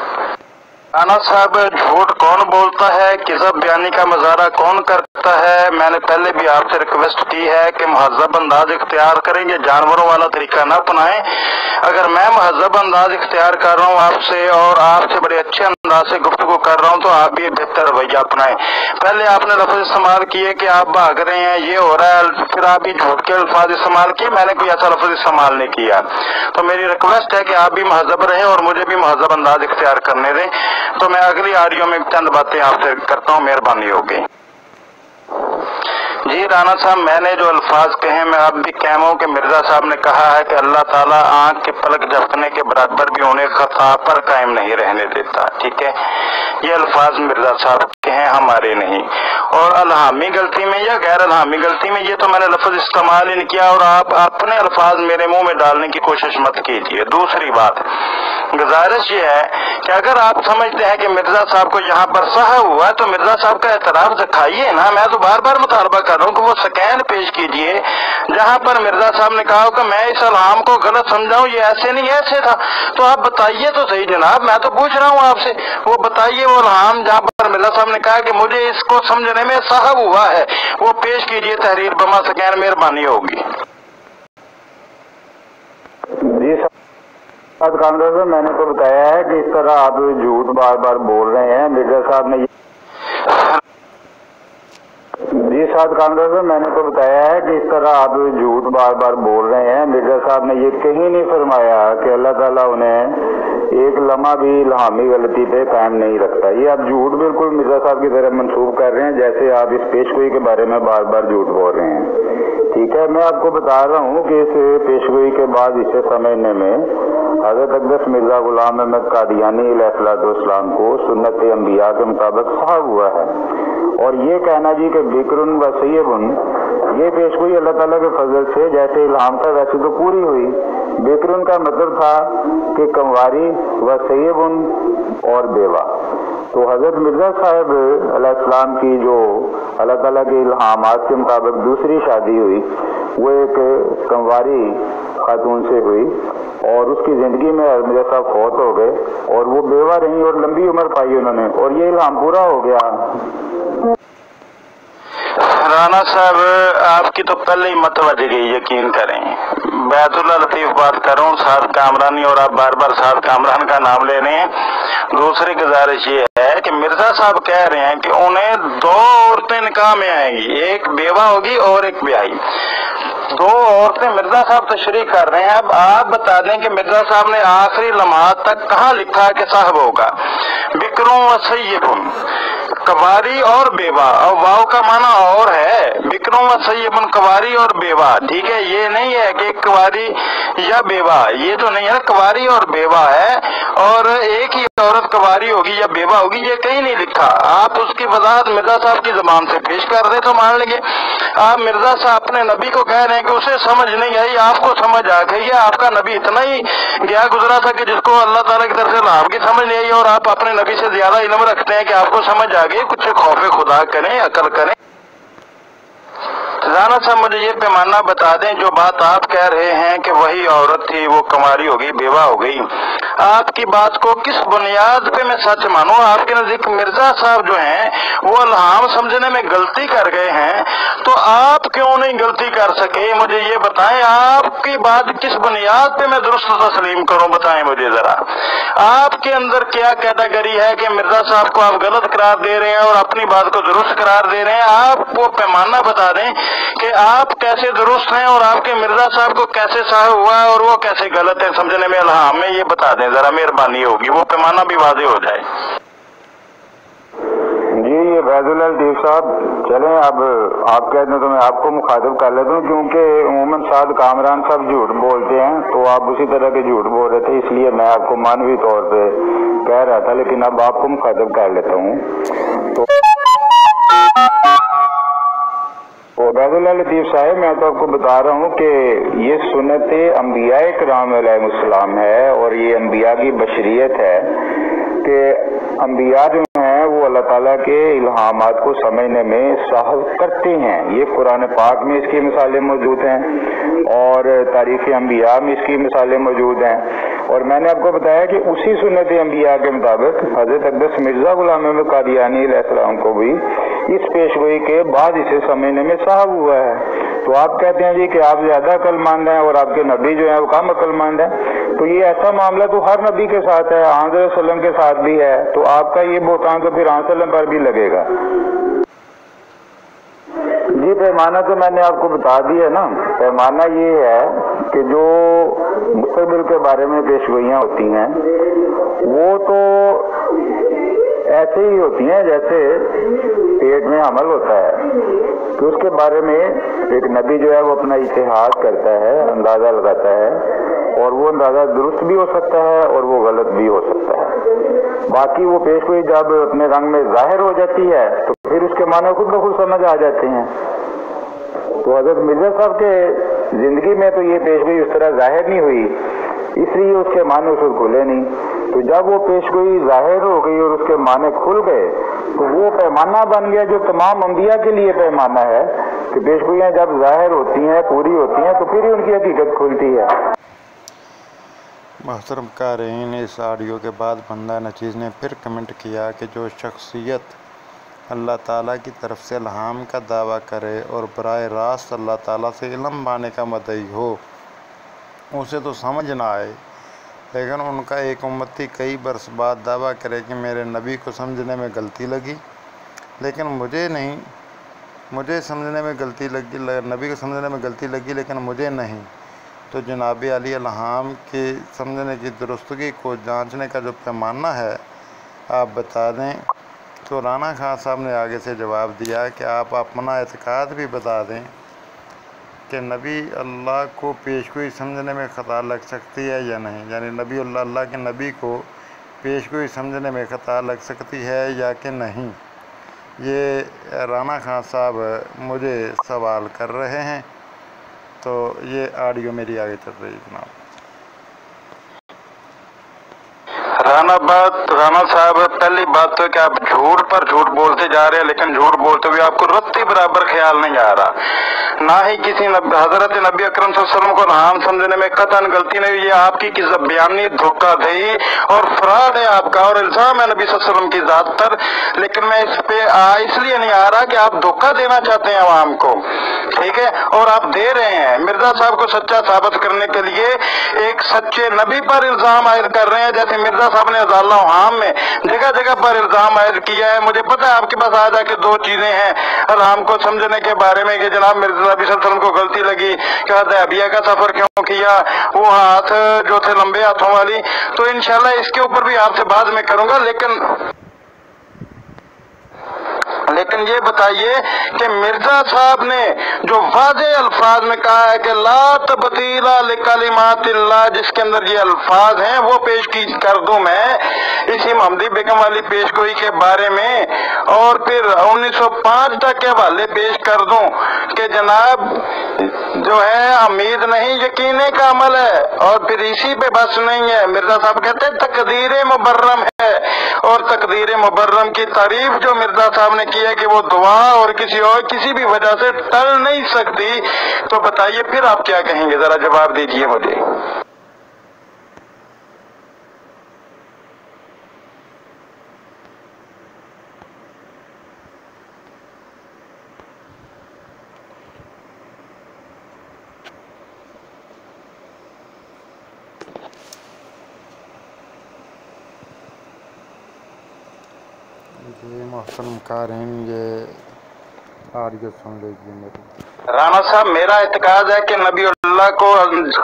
राना साहब, झूठ कौन बोलता है, किज़ब बयानी का मजारा कौन करता है? मैंने पहले भी आपसे रिक्वेस्ट की है कि महज़ब अंदाज इख्तियार करेंगे, जानवरों वाला तरीका ना अपनाएं। अगर मैं महज़ब अंदाज इख्तियार कर रहा हूँ आपसे और आपसे बड़े अच्छे अंदाज से गुफ्तगू कर रहा हूँ तो आप भी बेहतर रवैया अपनाएं। पहले आपने लफ्ज़ इस्तेमाल किए कि आप भाग रहे हैं, ये हो रहा है, फिर आप भी झूठ के अल्फाज इस्तेमाल किए। मैंने कोई ऐसा लफ्ज़ इस्तेमाल नहीं किया। तो मेरी रिक्वेस्ट है कि आप भी महज़ब रहें और मुझे भी महज़ब अंदाज इख्तियार करने दें। तो मैं अगली आडियो में चंद बातें आपसे करता हूँ, मेहरबानी होगी। जी राना साहब, मैंने जो अल्फाज कहे मैं अब भी कहूँ कि मिर्जा साहब ने कहा है कि अल्लाह ताला आंख के पलक झपकने के बराबर भी उन्हें खता पर कायम नहीं रहने देता। ठीक है, ये अल्फाज मिर्जा साहब के हैं, हमारे नहीं। और अलहामी गलती में या गैर अलहामी गलती में ये तो मैंने लफ्ज इस्तेमाल ही नहीं किया, और आप अपने अल्फाज मेरे मुंह में डालने की कोशिश मत कीजिए। दूसरी बात, गुजारिश ये है कि अगर आप समझते हैं कि मिर्जा साहब को यहाँ पर साहब हुआ तो मिर्जा साहब का एतराफ दिखाइए ना। मैं तो बार बार मुतालबा कर रहा हूँ कि वो स्कैन पेश कीजिए जहाँ पर मिर्जा साहब ने कहा कि मैं इस इल्हाम को गलत समझाऊं, ये ऐसे नहीं ऐसे था। तो आप बताइए तो सही जनाब, मैं तो पूछ रहा हूँ आपसे, वो बताइए वो इल्हाम जहाँ पर मिर्जा साहब ने कहा कि मुझे इसको समझने में साहब हुआ है, वो पेश कीजिए तहरीर बमा स्कैन, मेहरबानी होगी। जी कांग्रेस में मैंने तो बताया है कि इस तरह आप झूठ बार बार बोल रहे हैं। मिर्जा साहब ने जी साहब कांग्रेस में मैंने तो बताया है कि इस तरह आप झूठ बार बार बोल रहे हैं। मिर्जा साहब ने ये कहीं नहीं फरमाया कि अल्लाह ताला उन्हें एक लम्हा भी इल्हामी गलती पे कायम नहीं रखता। ये आप झूठ बिल्कुल मिर्जा साहब की तरह मंसूब कर रहे हैं, जैसे आप इस पेशगोई के बारे में बार बार झूठ बोल रहे हैं। ठीक है, मैं आपको बता रहा हूँ कि इस पेशगोई के बाद इसे समझने में हज़रत अक़दस मिर्जा गुलाम अहमद कादियानी अलैहिस्सलाम को सुन्नत अंबिया के मुताबिक साहब हुआ है। और ये कहना जी कि बिक्रुन व सय्यबुन, ये पेशगोई अल्लाह ताला के फजल से जैसे इल्हाम था वैसे तो पूरी हुई। बिक्रुन का मतलब था कि कंवारी व सय्यबुन और बेवा। तो हज़रत मिर्जा साहब अलैहिस्सलाम की जो अल्लाह ताला के इल्हामात के मुताबिक दूसरी शादी हुई वो एक कंवारी खातून से हुई, और उसकी जिंदगी में मिर्जा साहब फौत हो गए और वो बेवा रही और लंबी उम्र पाई उन्होंने, और ये इल्हाम पूरा हो गया। राना राना साहब, आपकी तो पहले ही मतवजह यकीन करें। बैतुल्ला लतीफ बात कर रहा हूँ, साद कामरानी, और आप बार बार साद कामरान का नाम ले रहे हैं। दूसरी गुजारिश ये है कि मिर्जा साहब कह रहे हैं कि उन्हें 2 औरतें निकाह में आएंगी, एक बेवा होगी और एक ब्याही। 2 औरतें मिर्जा साहब तशरीह कर रहे हैं। अब आप बता दें कि मिर्जा साहब ने आखिरी लम्हात तक कहाँ लिखा कि साहब होगा बिक्रों व सय्यबुन, कवारी और बेवा, और वाव का माना और है, बिक्रों व सय्यबुन, कवारी और बेवा। ठीक है, ये नहीं है कि कवारी या बेवा, ये तो नहीं है, कवारी और बेवा है, और एक ही औरत कवारी होगी या बेवा होगी, ये कहीं नहीं लिखा। आप उसकी वजाहत मिर्जा साहब की जबान से पेश कर दे तो मान लेंगे। आप मिर्जा साहब अपने नबी को कह रहे हैं कि उसे समझ नहीं आई, आपको समझ आ गई है। आपका नबी इतना ही गया गुजरा था कि जिसको अल्लाह ताला की तरफ से आपकी समझ नहीं आई, और आप अपने नबी से ज्यादा इल्म रखते हैं कि आपको समझ आ गई। कुछ खौफ खुदा करें, अकल करें। राना साहब मुझे ये पैमाना बता दें, जो बात आप कह रहे हैं कि वही औरत थी, वो कुंवारी हो गई, बेवा हो गई, आपकी बात को किस बुनियाद पे मैं सच मानूं? आपके नजदीक मिर्जा साहब जो हैं वो अल्हाम समझने में गलती कर गए हैं, तो आप क्यों नहीं गलती कर सके? मुझे ये बताएं, आपकी बात किस बुनियाद पे मैं दुरुस्त तस्लीम करूं, बताएं मुझे जरा। आपके अंदर क्या कैटेगरी है कि मिर्जा साहब को आप गलत करार दे रहे हैं और अपनी बात को दुरुस्त करार दे रहे हैं? आप वो पैमाना बता दें कि आप कैसे दुरुस्त हैं और आपके मिर्जा साहब को कैसे साहब हुआ है और वो कैसे गलत है समझने में अल्हाम में, ये बता दें जरा, मेहरबानी होगी, वो पैमाना भी वाज़ेह हो जाए। जी ये बैतुल्ला लतीफ साहब, चलें अब आप कहते हैं तो मैं आपको मुखातिब कर लेता हूँ, क्योंकि उमूमन साद कामरान साहब झूठ बोलते हैं, तो आप उसी तरह के झूठ बोल रहे थे, इसलिए मैं आपको मानवी तौर पे कह रहा था, लेकिन अब आपको मुखातिब कर लेता हूँ। तो बैतुल्ला लतीफ साहब, मैं तो आपको बता रहा हूँ कि ये सुन्नत अंबिया किराम अलैहिमुस्सलाम है, और ये अंबिया की बशरियत है कि अंबिया जो हैं वो अल्लाह ताला के इल्हामात को समझने में साहब करते हैं। ये कुरान पाक में इसकी मिसालें मौजूद हैं और तारीख़ अंबिया में इसकी मिसालें मौजूद हैं। और मैंने आपको बताया कि उसी सुन्नत अंबिया के मुताबिक हज़रत अक़दस मिर्ज़ा ग़ुलाम अहमद क़ादियानी अलैहिस्सलाम को भी इस पेशगोई के बाद इसे समझने में साहब हुआ है। तो आप कहते हैं जी कि आप ज़्यादा अक्लमंद हैं और आपके नबी जो हैं वो कम अक्लमंद हैं, तो ये ऐसा मामला तो हर नबी के साथ है, हज़रत सल्लम के साथ भी है, तो आपका ये बोतान तो फिर सल्लम पर भी लगेगा। जी पैमाना तो मैंने आपको बता दिया ना। पैमाना ये है कि जो मुस्तक़बिल के बारे में पेशगोइयाँ होती हैं वो तो ऐसे ही होती हैं जैसे पेट में हमल होता है, तो उसके बारे में एक नबी जो है वो अपना इत्तेहाद करता है, अंदाज़ा लगाता है, और वो अंदाज़ा दुरुस्त भी हो सकता है और वो गलत भी हो सकता है। बाकी वो पेशगोई जब अपने रंग में जाहिर हो जाती है तो फिर उसके माने खुद ब खुद समझ आ जाते हैं। तो हज़रत मिर्ज़ा साहब के ज़िंदगी में तो ये पेशगोई उस तरह जाहिर नहीं हुई, इसलिए उसके माने उसे खुले नहीं। तो जब वो पेशगोई जाहिर हो गई और उसके माने खुल गए तो वो पैमाना बन गया जो तमाम अंबिया के लिए पैमाना है कि पेशगोइयाँ जब जाहिर होती हैं, पूरी होती हैं, तो फिर ही उनकी हकीकत खुलती है। मोहतरम क़ारीन, इस ऑडियो के बाद बंदा नचीज़ ने फिर कमेंट किया कि जो शख्सियत अल्लाह ताला की तरफ से इल्हाम का दावा करे और बराह रास्त अल्लाह ताला से इल्म पाने का मदई हो, उसे तो समझ ना आए, लेकिन उनका एक उम्मती कई बरस बाद दावा करे कि मेरे नबी को समझने में गलती लगी लेकिन मुझे नहीं, मुझे समझने में गलती लगी, नबी को समझने में गलती लगी लेकिन मुझे नहीं, तो जनाब अली इल्हाम के समझने की दुरुस्तगी को जांचने का जो पैमाना है आप बता दें। तो राना खान साहब ने आगे से जवाब दिया कि आप अपना एतकाद भी बता दें कि नबी अल्लाह को पेशगोई समझने में ख़ता लग सकती है या नहीं, यानी नबी अल्लाह के नबी को पेशगोई समझने में ख़ता लग सकती है या कि नहीं। ये राना खान साहब मुझे सवाल कर रहे हैं, तो ये ऑडियो मेरी आगे चल रही है जनाब। राना साहब, पहली बात तो कि आप झूठ पर झूठ बोलते जा रहे हैं, लेकिन झूठ बोलते हुए आपको रत्ती बराबर ख्याल नहीं आ रहा। ना ही किसी हजरत नबी अकरम सल्लल्लाहु अलैहि वसल्लम को इल्हाम समझने में कतन गलती नहीं। ये आपकी बयानी धोखाधड़ी और फ्रॉड है आपका, और इल्जाम है नबी सल्लल्लाहु अलैहि वसल्लम की जात पर। लेकिन मैं इस पे इसलिए नहीं आ रहा कि आप धोखा देना चाहते हैं आवाम को, ठीक है, और आप दे रहे हैं। मिर्जा साहब को सच्चा साबित करने के लिए एक सच्चे नबी पर इल्जाम आयद कर रहे हैं, जैसे मिर्जा साहब ने अज़ाल्लाहाम में जगह जगह पर इल्जाम आयद किया है। मुझे पता है आपके पास आ जाके दो चीजें हैं इल्हाम को समझने के बारे में कि जनाब मिर्जा नबी सल्लल्लाहु अलैहि वसल्लम को गलती लगी, क्या दैबिया का सफर क्यों किया, वो हाथ जो थे लंबे हाथों वाली। तो इंशाल्लाह इसके ऊपर भी आपसे बाद में करूंगा। लेकिन ये बताइए कि मिर्जा साहब ने जो वाज़े अल्फाज में कहा है कि ला तब्दीला लिकलिमातिल्लाह, जिसके अंदर ये अल्फाज हैं वो पेश कर दूं मैं इसी मोहम्मदी बेगम वाली पेशगोई के बारे में, और फिर 1905 तक के हवाले पेश कर दूं कि जनाब जो है उम्मीद नहीं यकीन का अमल है। और फिर इसी पे बस नहीं है, मिर्जा साहब कहते हैं तकदीर मुबर्रम है, और तकदीर मुबर्रम की तारीफ जो मिर्जा साहब ने की है कि वो दुआ और किसी भी वजह से टल नहीं सकती। तो बताइए फिर आप क्या कहेंगे, जरा जवाब दीजिए मुझे। जी मोहतरम क़ारीन, ये आर्य सुन लीजिए मेरी। राना साहब, मेरा इत्काद है कि नबी अल्लाह को,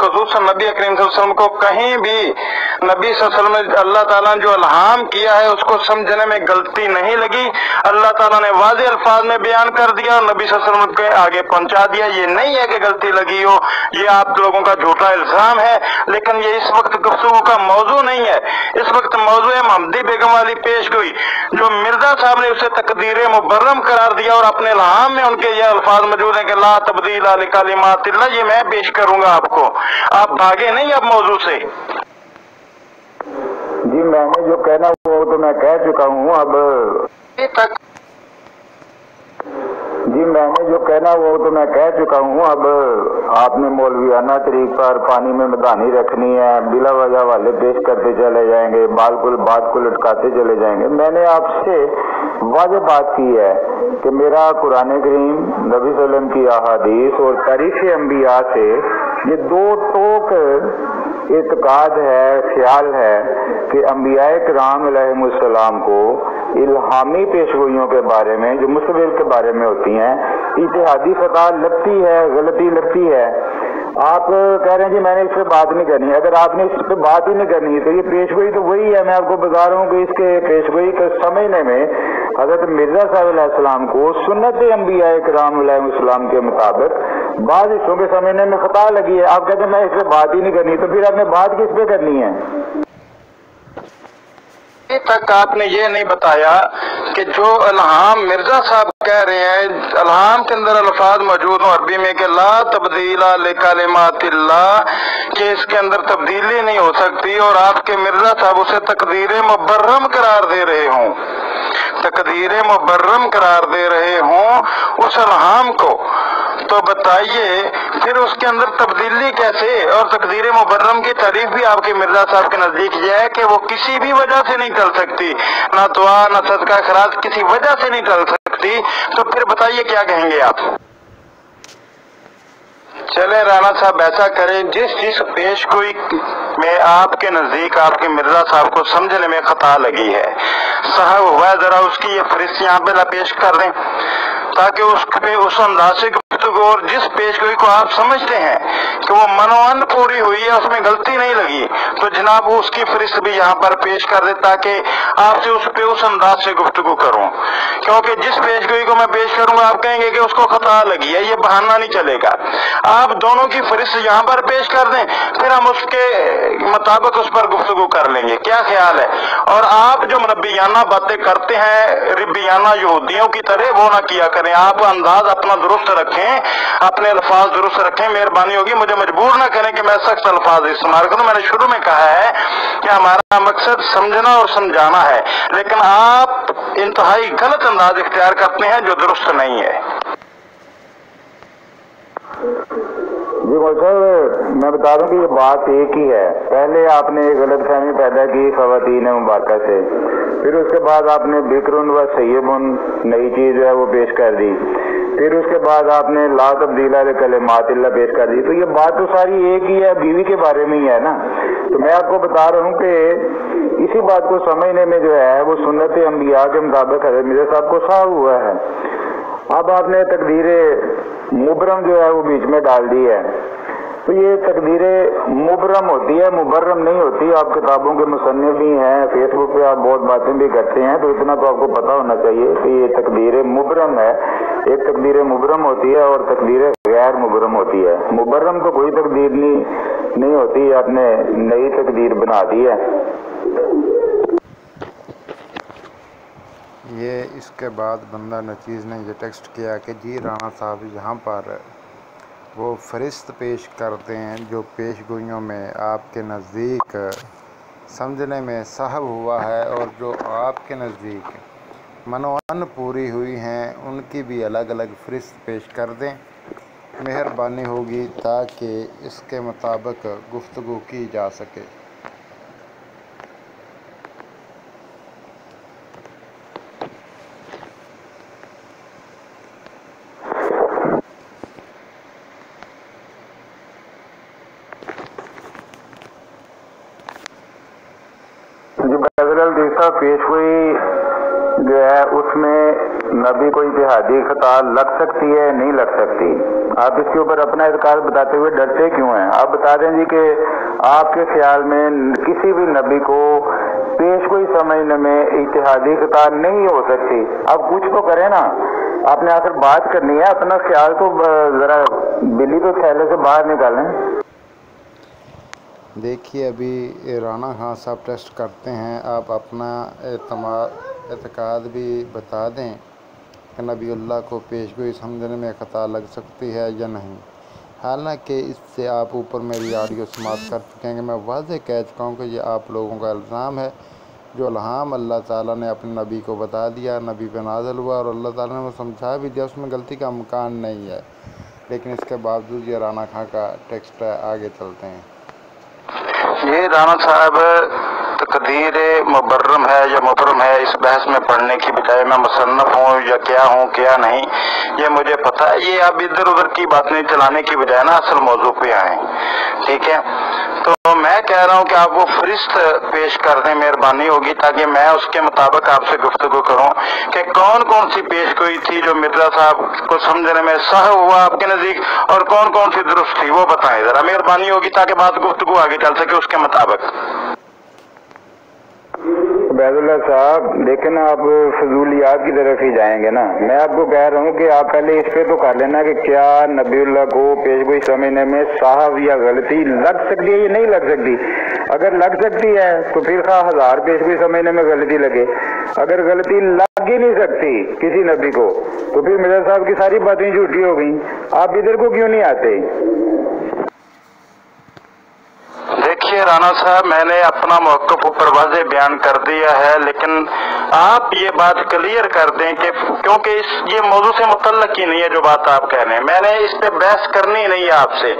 खुसूसन नबी अकरीम सल्लल्लाहु अलैहि वसल्लम को कहीं भी नबी सल्लल्लाहु अलैहि वसल्लम ने अल्लाह ताला ने जो इल्हाम किया है उसको समझने में गलती नहीं लगी। अल्लाह ताला ने वाज़े अल्फाज में बयान कर दिया और नबी सल्लल्लाहु अलैहि वसल्लम के आगे पहुंचा दिया। ये नहीं है कि गलती लगी हो, ये आप लोगों का झूठा इल्जाम है। लेकिन ये इस वक्त गुफ्तगू का मौजू नहीं है। इस वक्त मौजू है मोहम्मदी बेगम वाली पेशगोई, जो मिर्जा साहब ने उसे तकदीर मुबर्रम करार दिया और अपने इल्हाम में उनके ये अल्फाज मौजूद है कि ला तब्दीला लिकलिमातिल्लाह। ये मैं पेश करूंगा आपको, आप भागे नहीं अब मौजू से। जी मैंने जो कहना वो तो मैं कह चुका हूँ। अब तक जी मैंने जो कहना वो तो मैं कह चुका हूँ। अब आपने मौलवियाना तरीक पर पानी में मदानी रखनी है, बिला वजह वाले पेश करते चले जाएंगे, बात को लटकाते चले जाएंगे। मैंने आपसे वाज़ेह बात की है कि मेरा कुरान करीम, नबी सल्लल्लाहु अलैहि वसल्लम की अहादीस और तारीख़ अंबिया से ये दो टोक इत्काद है, ख्याल है कि अंबियाए किराम अलैहिमुस्सलाम को इल्हामी पेशगोइयों के बारे में जो मुस्तक़बिल के बारे में होती हैं इज्तिहादी ख़ता लगती है, गलती लगती है। आप कह रहे हैं जी मैंने इस पर बात नहीं करनी। अगर आपने इस पर बात ही नहीं करनी तो ये पेशगोई तो वही है। मैं आपको बता रहा हूँ कि इसके पेशगोई को समझने में हज़रत मिर्जा साहब अलैहिस्सलाम को सुन्नत अंबिया किराम अलैहिमुस्सलाम के मुताबिक बाद हिस्सों के समझने में खता लगी है। आप कहते हैं मैं इस पर बात ही नहीं करनी, तो फिर आपने बात किस पे करनी है? अभी तक आपने ये नहीं बताया कि जो इल्हाम मिर्जा साहब कह रहे हैं, इल्हाम के अंदर अल्फाज मौजूद हो अरबी में कि ला तब्दीला लिकलिमातिल्लाह, कि इसके अंदर तब्दीली नहीं हो सकती, और आपके मिर्जा साहब उसे तकदीर मुबर्रम करार दे रहे हों, तकदीर मुबर्रम करार दे रहे हों उस इल्हाम को, तो बताइए फिर उसके अंदर तब्दीली कैसे? और तकदीर मुबर्रम की तारीफ भी आपके मिर्जा साहब के नजदीक यह है कि वो किसी भी वजह से नहीं टल सकती, ना दुआ ना सदका खराज किसी वजह से नहीं टल सकती। तो फिर बताइए क्या कहेंगे आप? चले राना साहब ऐसा करें, जिस पेशगोई में आपके नजदीक आपके मिर्जा साहब को समझने में खता लगी है साहब हुआ, जरा उसकी ये फरिस्त यहाँ पे पेश कर दें ताकि उस अंदाज से गुफ्तगू और जिस पेशगोई को आप समझते हैं कि वो मनोअन पूरी हुई है, उसमें गलती नहीं लगी, तो जनाब उसकी फरिस्त भी यहाँ पर पेश कर दे ताकि आपसे उस पे उस अंदाज से गुफ्तगू करूं। क्योंकि जिस पेशगोई को मैं पेश करूंगा आप कहेंगे कि उसको खता लगी है, ये बहाना नहीं चलेगा। आप दोनों की फरिस्त यहाँ पर पेश कर दें, फिर हम उसके मुताबिक उस पर गुफ्तगू कर लेंगे, क्या ख्याल है? और आप जो मनबियाना बातें करते हैं रिबियाना यहूदियों की तरह वो ना किया करें। आप अंदाज अपना दुरुस्त रखें, अपने अल्फाज दुरुस्त रखें, मेहरबानी होगी। मुझे मजबूर ना करें कि मैं सख्त अल्फाज इस्तेमाल करूं। मैंने शुरू में कहा है कि हमारा मकसद समझना और समझाना है, लेकिन आप इंतहाई गलत अंदाज इख्तियार करते हैं जो दुरुस्त नहीं है। جی صاحب میں بتا دوں کہ یہ بات ایک ہی ہے. پہلے آپ نے غلط فہمی پیدا کی خواتین مبارکہ سے، پھر اس کے بعد آپ نے بکرن و سیبن نئی چیز جو ہے وہ پیش کر دی، پھر اس کے بعد آپ نے لا تبدیل لکلمات اللہ پیش کر دی. تو یہ بات تو ساری ایک ہی ہے، بیوی کے بارے میں ہی ہے نا. تو میں آپ کو بتا رہا ہوں کہ اسی بات کو سمجھنے میں جو ہے وہ سنت انبیاء کے مطابق حضرت مرزا صاحب کو صاف ہوا ہے. اب آپ نے تقدیر مبرم جو ہے وہ بیچ میں ڈال دی ہے. تو یہ تقدیر مبرم ہوتی ہے، مبرم نہیں ہوتی. آپ کتابوں کے مصنف بھی ہیں، فیس بک پہ آپ بہت باتیں بھی کرتے ہیں، تو اتنا تو آپ کو پتہ ہونا چاہیے کہ یہ تقدیر مبرم ہے. ایک تقدیر مبرم ہوتی ہے اور تقدیر غیر مبرم ہوتی ہے. مبرم تو کوئی تقدیر نہیں ہوتی، آپ نے نئی تقدیر بنا دی ہے. یہ اس کے بعد بندہ نچیز نے یہ ٹیکسٹ کیا کہ جی رانا صاحب یہاں پر وہ فہرست پیش کرتے ہیں جو پیش گوئیوں میں آپ کے نزدیک سمجھنے میں صحب ہوا ہے اور جو آپ کے نزدیک منوان پوری ہوئی ہیں ان کی بھی الگ الگ فہرست پیش کر دیں. مہربانی ہوگی تاکہ اس کے مطابق گفتگو کی جا سکے. پیش ہوئی جو ہے اس میں نبی کو اتحادی خطا لگ سکتی ہے نہیں لگ سکتی. آپ اس کے اوپر اپنا اعتقاد بتاتے ہوئے ڈرتے کیوں ہیں؟ آپ بتا دیں جی کہ آپ کے خیال میں کسی بھی نبی کو پیش گوئی سمجھنے میں اتحادی خطا نہیں ہو سکتی. اب کچھ تو کریں نا، آپ نے آخر بات کرنی ہے، اپنا خیال تو ذرا بلی تو تھیلے سے باہر نکالیں. دیکھیے ابھی رانا خان صاحب ٹیسٹ کرتے ہیں، آپ اپنا اعتقاد بھی بتا دیں کہ نبی اللہ کو پیش گوئی سمجھنے میں خطا لگ سکتی ہے یا نہیں. حالانکہ اس سے آپ اوپر میری آڈیو سماعت کر چکے ہیں کہ میں واضح کہہ چکا ہوں کہ یہ آپ لوگوں کا الزام ہے. جو الہام اللہ تعالیٰ نے اپنے نبی کو بتا دیا، نبی پہ نازل ہوا اور اللہ تعالیٰ نے وہ سمجھا بھی دیا، اس میں غلطی کا امکان نہیں ہے. لیکن اس کے باوجود یہ رانا خان کا ٹیکسٹ ہے. آگے چلتے ہیں. یہ رانا صاحب تقدیر مبرم ہے یا مبرم ہے اس بحث میں پڑھنے کی بجائے میں مصنف ہوں یا کیا ہوں کیا نہیں یہ مجھے پتہ ہے. یہ اب ادھر ادھر کی باتیں چلانے کی بجائے نا اصل موضوع پہ آئیں. ٹھیک ہے، تو میں کہہ رہا ہوں کہ آپ وہ فہرست پیش کر دیں، مہربانی ہوگی، تاکہ میں اس کے مطابق آپ سے گفتگو کروں کہ کون کون سی پیش گوئی تھی جو مرزا صاحب کو سمجھنے میں صحیح ہوا آپ کے نزدیک اور کون کون سی درست تھی، وہ بتائیں ذرا، مہربانی ہوگی، تاکہ بات گفتگو آگے چل سکے اس کے مطابق. عبید اللہ صاحب لیکن آپ فضولیات کی طرف ہی جائیں گے نا. میں آپ کو کہہ رہا ہوں کہ آپ پہلے اس پہ تو کر لینا کہ کیا نبی اللہ کو پیش گوئی سمجھنے میں صحو یا غلطی لگ سکتی ہے یا نہیں لگ سکتی. اگر لگ سکتی ہے تو پھر خواہ ہزار پیش گوئی سمجھنے میں غلطی لگے. اگر غلطی لگ ہی نہیں سکتی کسی نبی کو تو پھر مرزا صاحب کی ساری باتیں جھوٹی ہو گئیں. آپ ادھر کو کیوں نہیں آتے؟ دیکھیے رانا صاحب، میں نے اپنا موقف اوپر واضح بیان کر دیا ہے، لیکن آپ یہ بات کلیئر کر دیں کہ کیونکہ یہ موضوع سے متعلق ہی نہیں ہے جو بات آپ کہہ رہے ہیں، میں نے اس پہ بحث کرنی نہیں ہے آپ سے.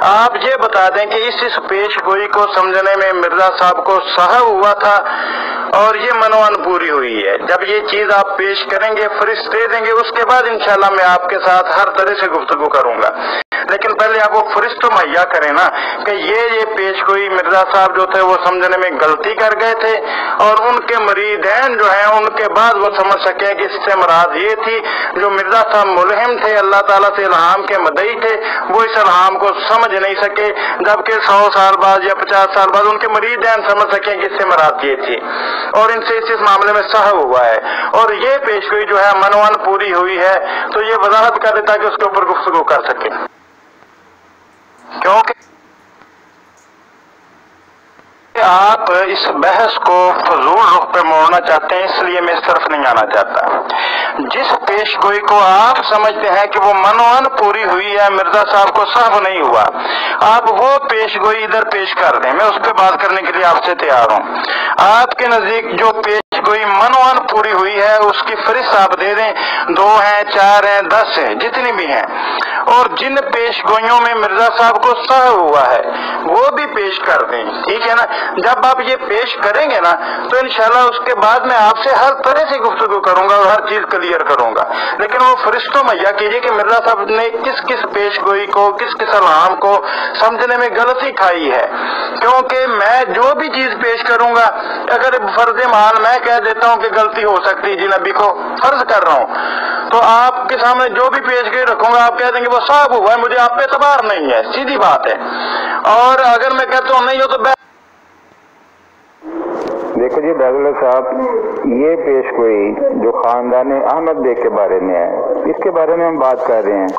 آپ یہ بتا دیں کہ اس پیش گوئی کو سمجھنے میں مرزا صاحب کو صحیح ہوا تھا اور یہ منوان پوری ہوئی ہے. جب یہ چیز آپ پیش کریں گے، فہرست دے دیں گے، اس کے بعد انشاءاللہ میں آپ کے ساتھ ہر طرح سے گفتگو کروں گا. لیکن پہلے آپ وہ فہرست مہیا کریں نا کہ یہ پیش گوئی مرزا صاحب جو تھے وہ سمجھنے میں غلطی کر گئے تھے اور ان کے مریدین جو ہیں ان کے بعد وہ سمجھ سکیں کہ اس سے مراد یہ تھی. جو مرزا صاحب ملہم تھے، اللہ تعالیٰ سے الہام کے مدعی تھے، وہ اس الہام کو سمجھ نہیں سکے، جبکہ 100 سال بعد یا 50 سال بعد ان کے مریدین سمجھ سکیں کہ اس سے مراد یہ تھی اور ان سے اس معاملے میں صحیح ہوا ہے. اور یہ پیش گوئی جو ہے منوان پوری ہوئی ہے، تو یہ وضاحت کر دیتا کہ اس کے اوپر گفتگو کر سکیں. کیونکہ آپ اس بحث کو فضول رخ پہ موڑنا چاہتے ہیں، اس لیے میں اس طرف نہیں آنا چاہتا. جس پیش گوئی کو آپ سمجھتے ہیں کہ وہ منوان پوری ہوئی ہے، مرزا صاحب کو صحب نہیں ہوا، آپ وہ پیش گوئی ادھر پیش کر دیں، میں اس پہ بات کرنے کے لیے آپ سے تیار ہوں. آپ کے نزدیک جو پیش گوئی منوان پوری ہوئی ہے اس کی فہرست آپ دے دیں، 2 ہیں، 4 ہیں، 10 ہیں، جتنی بھی ہیں، اور جن پیش گوئیوں میں مرزا صاحب کو صحب ہوا ہے وہ بھی پیش کر دیں، ٹھیک ہے نا؟ جب آپ یہ پیش کریں گے نا تو انشاءاللہ اس کے بعد میں آپ سے ہر طرح سے گفتگو کروں گا اور ہر چیز کلیئر کروں گا، لیکن وہ فرشتوں مہیا کیجئے کہ مرزا صاحب نے کس کس پیش گوئی کو، کس کس الہام کو سمجھنے میں غلطی کھائی ہے، کیونکہ میں جو بھی چیز پیش کروں گا اگر فرض محال میں کہہ دیتا ہوں کہ غلطی ہو سکتی جی نبی کو فرض کر رہا ہوں تو آپ کے سامنے جو بھی پیش گوئی رکھوں گا آپ کہہ دیں گے وہ صاحب ہوا ہے، مجھے آپ پہ اعتبار نہیں ہے، سیدھی بات ہے۔ اور اگر میں کہتا ہوں نہیں ہو تو دیکھو جی بیض صاحب، یہ پیش گوئی جو خاندان احمد بیگ کے بارے میں ہے اس کے بارے میں ہم بات کر رہے ہیں،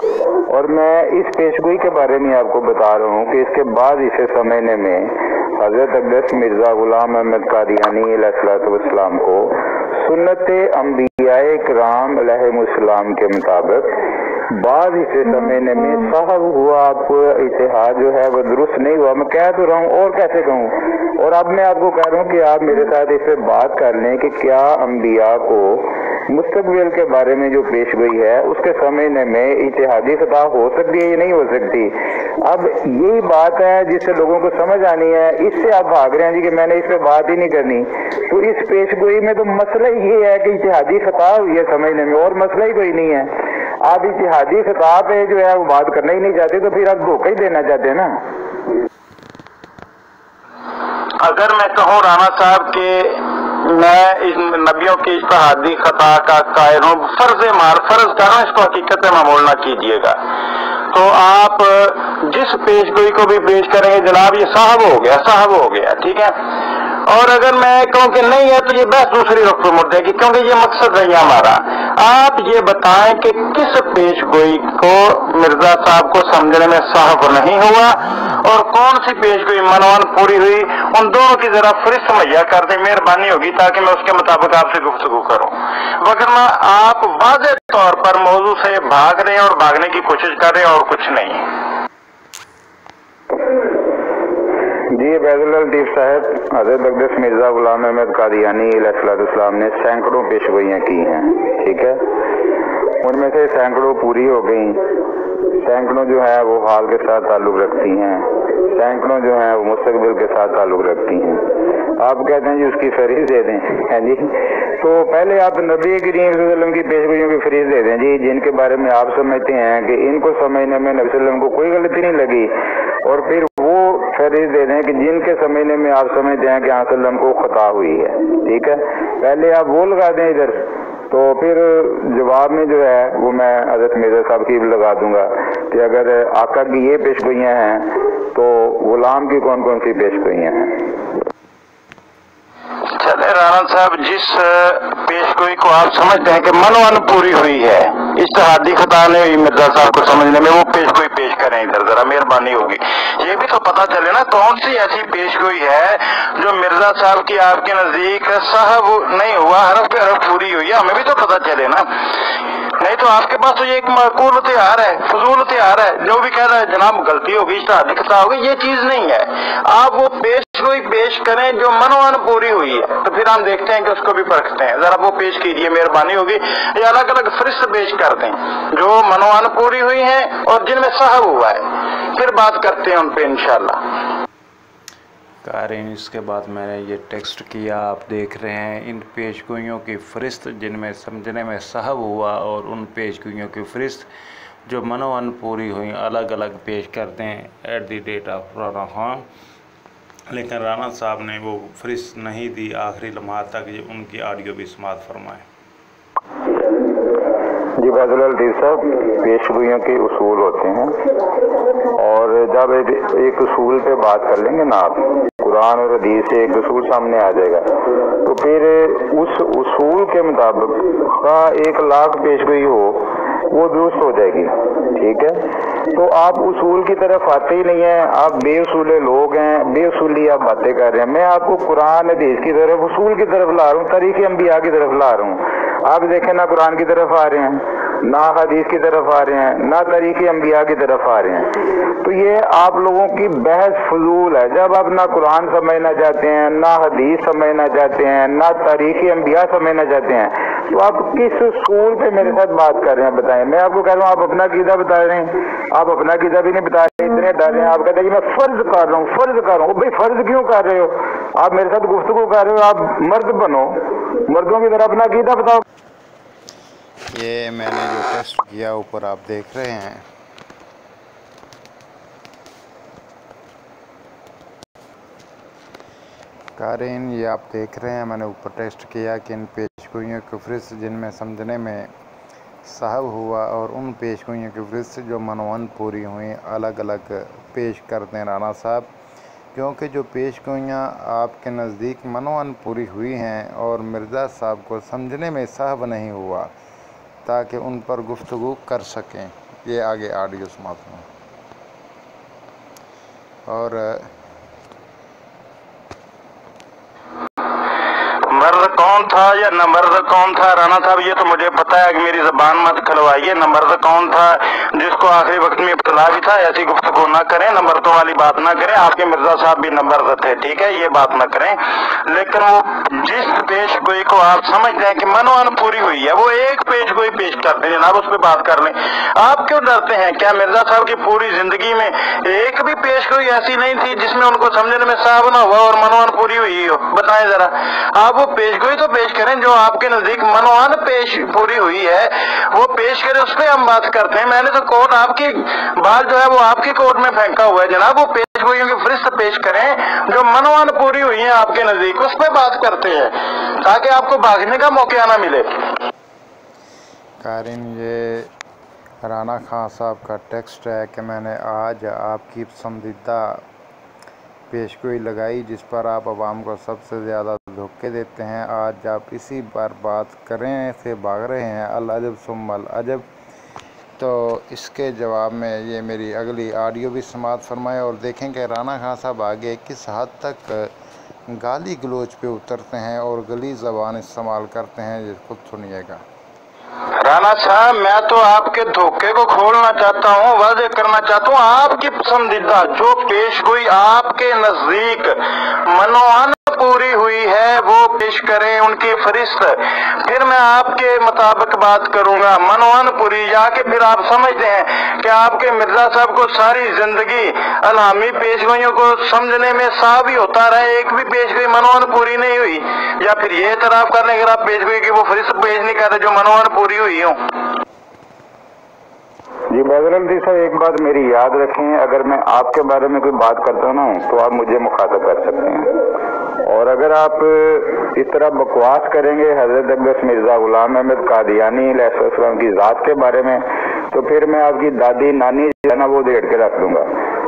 اور میں اس پیش گوئی کے بارے میں آپ کو بتا رہا ہوں کہ اس کے بعد اسے سمجھنے میں حضرت اقدس مرزا غلام احمد قادیانی علیہ السلام کو سنت انبیاء کرام علیہم السلام کے مطابق بعض اسے سمجھنے میں صاحب ہوا، آپ کو اتحاد جو ہے وہ درست نہیں ہوا، میں کہہ تو رہا ہوں اور کیسے کہوں، اور اب میں آپ کو کہہ رہا ہوں کہ آپ میرے ساتھ اس پہ بات کر لیں کہ کیا انبیاء کو مستقبل کے بارے میں جو پیش گئی ہے اس کے سمجھنے میں اتحادی خطا ہو سکتی ہے یا نہیں ہو سکتی۔ اب یہی بات ہے جس سے لوگوں کو سمجھ آنی ہے، اس سے آپ بھاگ رہے ہیں جی کہ میں نے اس پہ بات ہی نہیں کرنی، تو اس پیش گوئی میں تو مسئلہ یہ ہے کہ اتحادی خطا ہوئی ہے سمجھنے میں، اور مسئلہ ہی کوئی نہیں ہے۔ آپ اتحادی خطاب پہ جو ہے وہ بات کرنا ہی نہیں چاہتے تو پھر آپ دھوکہ ہی دینا چاہتے ہیں نا۔ اگر میں کہوں رانا صاحب کہ میں اس نبیوں کی اجتہادی خطا کا قائل ہوں، فرض کر رہا ہوں، اس کو حقیقت میں معمول نہ کیجیے گا، تو آپ جس پیش گوئی کو بھی پیش کریں گے جناب یہ صاحب ہو گیا، ٹھیک ہے؟ اور اگر میں کہوں کہ نہیں ہے تو یہ بحث دوسری رخ پر مڑ جائے گی، کیونکہ یہ مقصد نہیں ہے ہمارا۔ آپ یہ بتائیں کہ کس پیش گوئی کو مرزا صاحب کو سمجھنے میں صاحب نہیں ہوا اور کون سی پیش گوئی منوان پوری ہوئی، ان دونوں کی ذرا فہرست مہیا کر دیں، مہربانی ہوگی، تاکہ میں اس کے مطابق آپ سے گفتگو کروں، وگرنہ آپ واضح طور پر موضوع سے بھاگ رہے ہیں اور بھاگنے کی کوشش کر رہے ہیں اور کچھ نہیں۔ جی بیض لطیف صاحب، حضرت اقدس مرزا غلام احمد قادیانی علیہ السلام نے سینکڑوں پیش گوئیاں کی ہیں، ٹھیک ہے؟ ان میں سے سینکڑوں پوری ہو گئیں، سینکڑوں جو ہے وہ حال کے ساتھ تعلق رکھتی ہیں، سینکڑوں جو ہیں وہ مستقبل کے ساتھ تعلق رکھتی ہیں۔ آپ کہتے ہیں جی اس کی فہرست دے دیں، جی تو پہلے آپ نبی کریم صلی اللہ علیہ وسلم کی پیش گوئیوں کی فہرست دے دیں جی، جن کے بارے میں آپ سمجھتے ہیں کہ ان کو سمجھنے میں نبی صلی اللہ علیہ وسلم کو کوئی غلطی نہیں لگی، اور پھر وہ فہرست دے دیں کہ جن کے سمجھنے میں آپ سمجھتے ہیں کہ آپ صلی اللہ علیہ وسلم کو خطا ہوئی ہے، ٹھیک ہے؟ پہلے آپ وہ لگا دیں ادھر، تو پھر جواب میں جو ہے وہ میں حضرت مرزا صاحب کی بھی لگا دوں گا کہ اگر آقا کی یہ پیش گوئیاں ہیں تو غلام کی کون کون سی پیش گوئیاں ہیں۔ چلے رانا صاحب، جس پیش گوئی کو آپ سمجھتے ہیں کہ منوان پوری ہوئی ہے، اجتہادی خطا نہیں ہوئی مرزا صاحب کو سمجھنے میں، وہ پیش گوئی پیش کریں ادھر، ذرا مہربانی ہوگی۔ یہ بھی تو پتہ چلے نا کون سی ایسی پیش گوئی ہے جو مرزا صاحب کی آپ کے نزدیک صاحب نہیں ہوا، حرف پہ حرف پوری ہوئی ہے، ہمیں بھی تو پتہ چلے نا۔ نہیں تو آپ کے پاس تو یہ ایک معقول ہتھیار ہے، فضول ہتھیار ہے، جو بھی کہہ رہا ہے جناب غلطی ہوگی، اجتہادی خطا ہوگی، یہ چیز نہیں ہے۔ آپ وہ پیش گوئی پیش کریں جو منوان پوری ہوئی ہے، تو پھر ہم دیکھتے ہیں کہ اس کو بھی پرکھتے ہیں، ذرا وہ پیش کیجئے، مہربانی ہوگی، یا الگ الگ فہرست پیش کر دیں جو منوان پوری ہوئی ہیں اور جن میں صاحب ہوا ہے، پھر بات کرتے ہیں ان پہ انشاءاللہ۔ قارئین، اس کے بعد میں نے یہ ٹیکسٹ کیا، آپ دیکھ رہے ہیں ان پیش گوئیوں کی فہرست جن میں سمجھنے میں صاحب ہوا اور ان پیش گوئیوں کی فہرست جو منوان پوری ہوئیں الگ الگ پیش کرتے ہیں at the date of Rana Khan, لیکن رانا صاحب نے وہ فہرست نہیں دی آخری لمحات تک۔ یہ ان کی آڈیو بھی سماعت فرمائیں۔ جی بیض لطیف صاحب، پیش گوئیوں کے اصول ہوتے ہیں، اور جب ایک اصول پہ بات کر لیں گے نا آپ، قرآن اور حدیث سے ایک اصول سامنے آ جائے گا، تو پھر اس اصول کے مطابق خواہ 1,00,000 پیش گوئی ہو وہ درست ہو جائے گی، ٹھیک ہے؟ تو آپ اصول کی طرف آتے ہی نہیں ہیں، آپ بے اصولے لوگ ہیں، بے اصولی آپ باتیں کر رہے ہیں۔ میں آپ کو قرآن حدیث کی طرف، اصول کی طرف لا رہا ہوں، تاریخ انبیاء کی طرف لا رہا ہوں۔ آپ دیکھیں نہ قرآن کی طرف آ رہے ہیں، نہ حدیث کی طرف آ رہے ہیں، نہ تاریخ انبیاء کی طرف آ رہے ہیں، تو یہ آپ لوگوں کی بحث فضول ہے۔ جب آپ نہ قرآن سمجھنا چاہتے ہیں، نہ حدیث سمجھنا چاہتے ہیں، نہ تاریخ انبیاء سمجھنا چاہتے ہیں، تو آپ کس اصول پہ میرے ساتھ بات کر رہے ہیں بتائیں؟ میں آپ کو کہہ رہا ہوں آپ اپنا عقیدہ بتا رہے ہیں، آپ اپنا عقیدہ بھی نہیں بتا رہے، اتنے ڈر رہے ہیں، آپ کہتے ہیں کہ میں فرض کر رہا ہوں، بھائی فرض کیوں کر رہے ہو؟ آپ میرے ساتھ گفتگو کر رہے ہو، آپ مرد بنو، مردوں کی طرح اپنا عقیدہ بتاؤ۔ یہ میں نے جو ٹیسٹ کیا اوپر آپ دیکھ رہے ہیں، قارئین یہ آپ دیکھ رہے ہیں، میں نے اوپر ٹیسٹ کیا کہ ان پیش گوئیوں کی فہرست جن میں سمجھنے میں صعب ہوا اور ان پیش گوئیوں کی فہرست جو منوعاً پوری ہوئیں، الگ الگ پیش کرتے ہیں رانا صاحب، کیونکہ جو پیش گوئیاں آپ کے نزدیک منوعاً پوری ہوئی ہیں اور مرزا صاحب کو سمجھنے میں صعب نہیں ہوا تاکہ ان پر گفتگو کر سکیں۔ یہ آگے آڈیو سماعت ہوں۔ اور مرد کون تھا یا نہ مرد کون تھا رانا صاحب، یہ تو مجھے پتا ہے کہ میری زبان مت کھلوائیے۔ نہ مرد کون تھا جس کو آخری وقت میں ابتلا بھی تھا، ایسی گفتگو نہ کریں، نہ مردوں والی بات نہ کریں۔ آپ کے مرزا صاحب بھی نہ مرد تھے، ٹھیک ہے، یہ بات نہ کریں، لیکن وہ جس پیش گوئی کو آپ سمجھتے ہیں کہ منوعاً پوری ہوئی ہے، وہ ایک پیش گوئی پیش کرتے ہیں جناب، اس پہ بات کر لیں۔ آپ کیوں ڈرتے ہیں؟ کیا مرزا صاحب کی پوری زندگی میں ایک بھی پیش گوئی ایسی نہیں تھی جس میں ان کو سمجھنے میں صعب نہ ہوا اور منوعاً پوری ہوئی ہو؟ بتائیں ذرا۔ آپ وہ پیش گوئی تو پیش کریں جو آپ کے نزدیک منوعاً پیش پوری ہوئی ہے، وہ پیش کریں، اس پہ ہم بات کرتے ہیں۔ میں نے تو کوٹ آپ کی بال جو ہے وہ آپ کی کوٹ میں پھینکا ہوا ہے جناب، وہ پیش گوئیوں کی فہرست پیش کریں جو منوعاً پوری ہوئی ہیں آپ کے نزدیک، اس پہ بات کرتے ہیں تاکہ آپ کو بھاگنے کا موقع نہ ملے۔ قارئین یہ رانا خان صاحب کا ٹیکسٹ ہے کہ میں نے آج آپ کی پسندیدہ پیش گوئی لگائی جس پر آپ عوام کو سب سے زیادہ دھوکے دیتے ہیں، آج آپ اسی پر بات کریں سے بھاگ رہے ہیں۔ العجب ثم العجب۔ تو اس کے جواب میں یہ میری اگلی آڈیو بھی سماعت فرمائے اور دیکھیں کہ رانا خان صاحب آگے کس حد تک گالی گلوچ پہ اترتے ہیں اور غلیظ زبان استعمال کرتے ہیں، یہ خود سنیے گا۔ رانا صاحب میں تو آپ کے دھوکے کو کھولنا چاہتا ہوں، واضح کرنا چاہتا ہوں، آپ کی پسندیدہ جو پیش گوئی آپ کے نزدیک منوعاً پوری ہوئی ہے وہ پیش کریں، ان کی فہرست، پھر میں آپ کے مطابق بات کروں گا۔ منوعاً پوری یا کہ پھر آپ سمجھتے ہیں کہ آپ کے مرزا صاحب کو ساری زندگی الہامی پیش گوئیوں کو سمجھنے میں صعب ہی ہوتا رہے، ایک بھی پیش گوئی منوعاً پوری نہیں ہوئی، یا پھر یہ اعتراف کر لیں اگر آپ پیش گوئی کی وہ فہرست پیش نہیں کر رہے جو منوعاً پوری ہوئی ہوں۔ جی بدر الدین صاحب ایک بات میری یاد رکھیں، اگر میں آپ کے بارے میں کوئی بات کرتا ہوں نا تو آپ مجھے مخاطب کر سکتے ہیں، اور اگر آپ اس طرح بکواس کریں گے حضرت اقدس مرزا غلام احمد قادیانی علیہ السلام کی ذات کے بارے میں تو پھر میں آپ کی دادی نانی جو ہے نا وہ دیڑھ کے رکھ دوں گا۔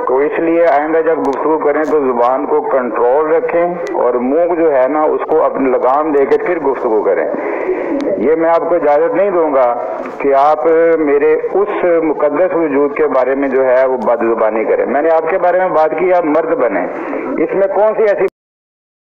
تو اس لیے آئندہ جب گفتگو کریں تو زبان کو کنٹرول رکھیں اور منہ جو ہے نا اس کو اپنی لگام دے کے پھر گفتگو کریں۔ یہ میں آپ کو اجازت نہیں دوں گا کہ آپ میرے اس مقدس وجود کے بارے میں جو ہے وہ بد زبانی کریں۔ میں نے آپ کے بارے میں بات کی، آپ مرد بنیں، اس میں کون سی ایسی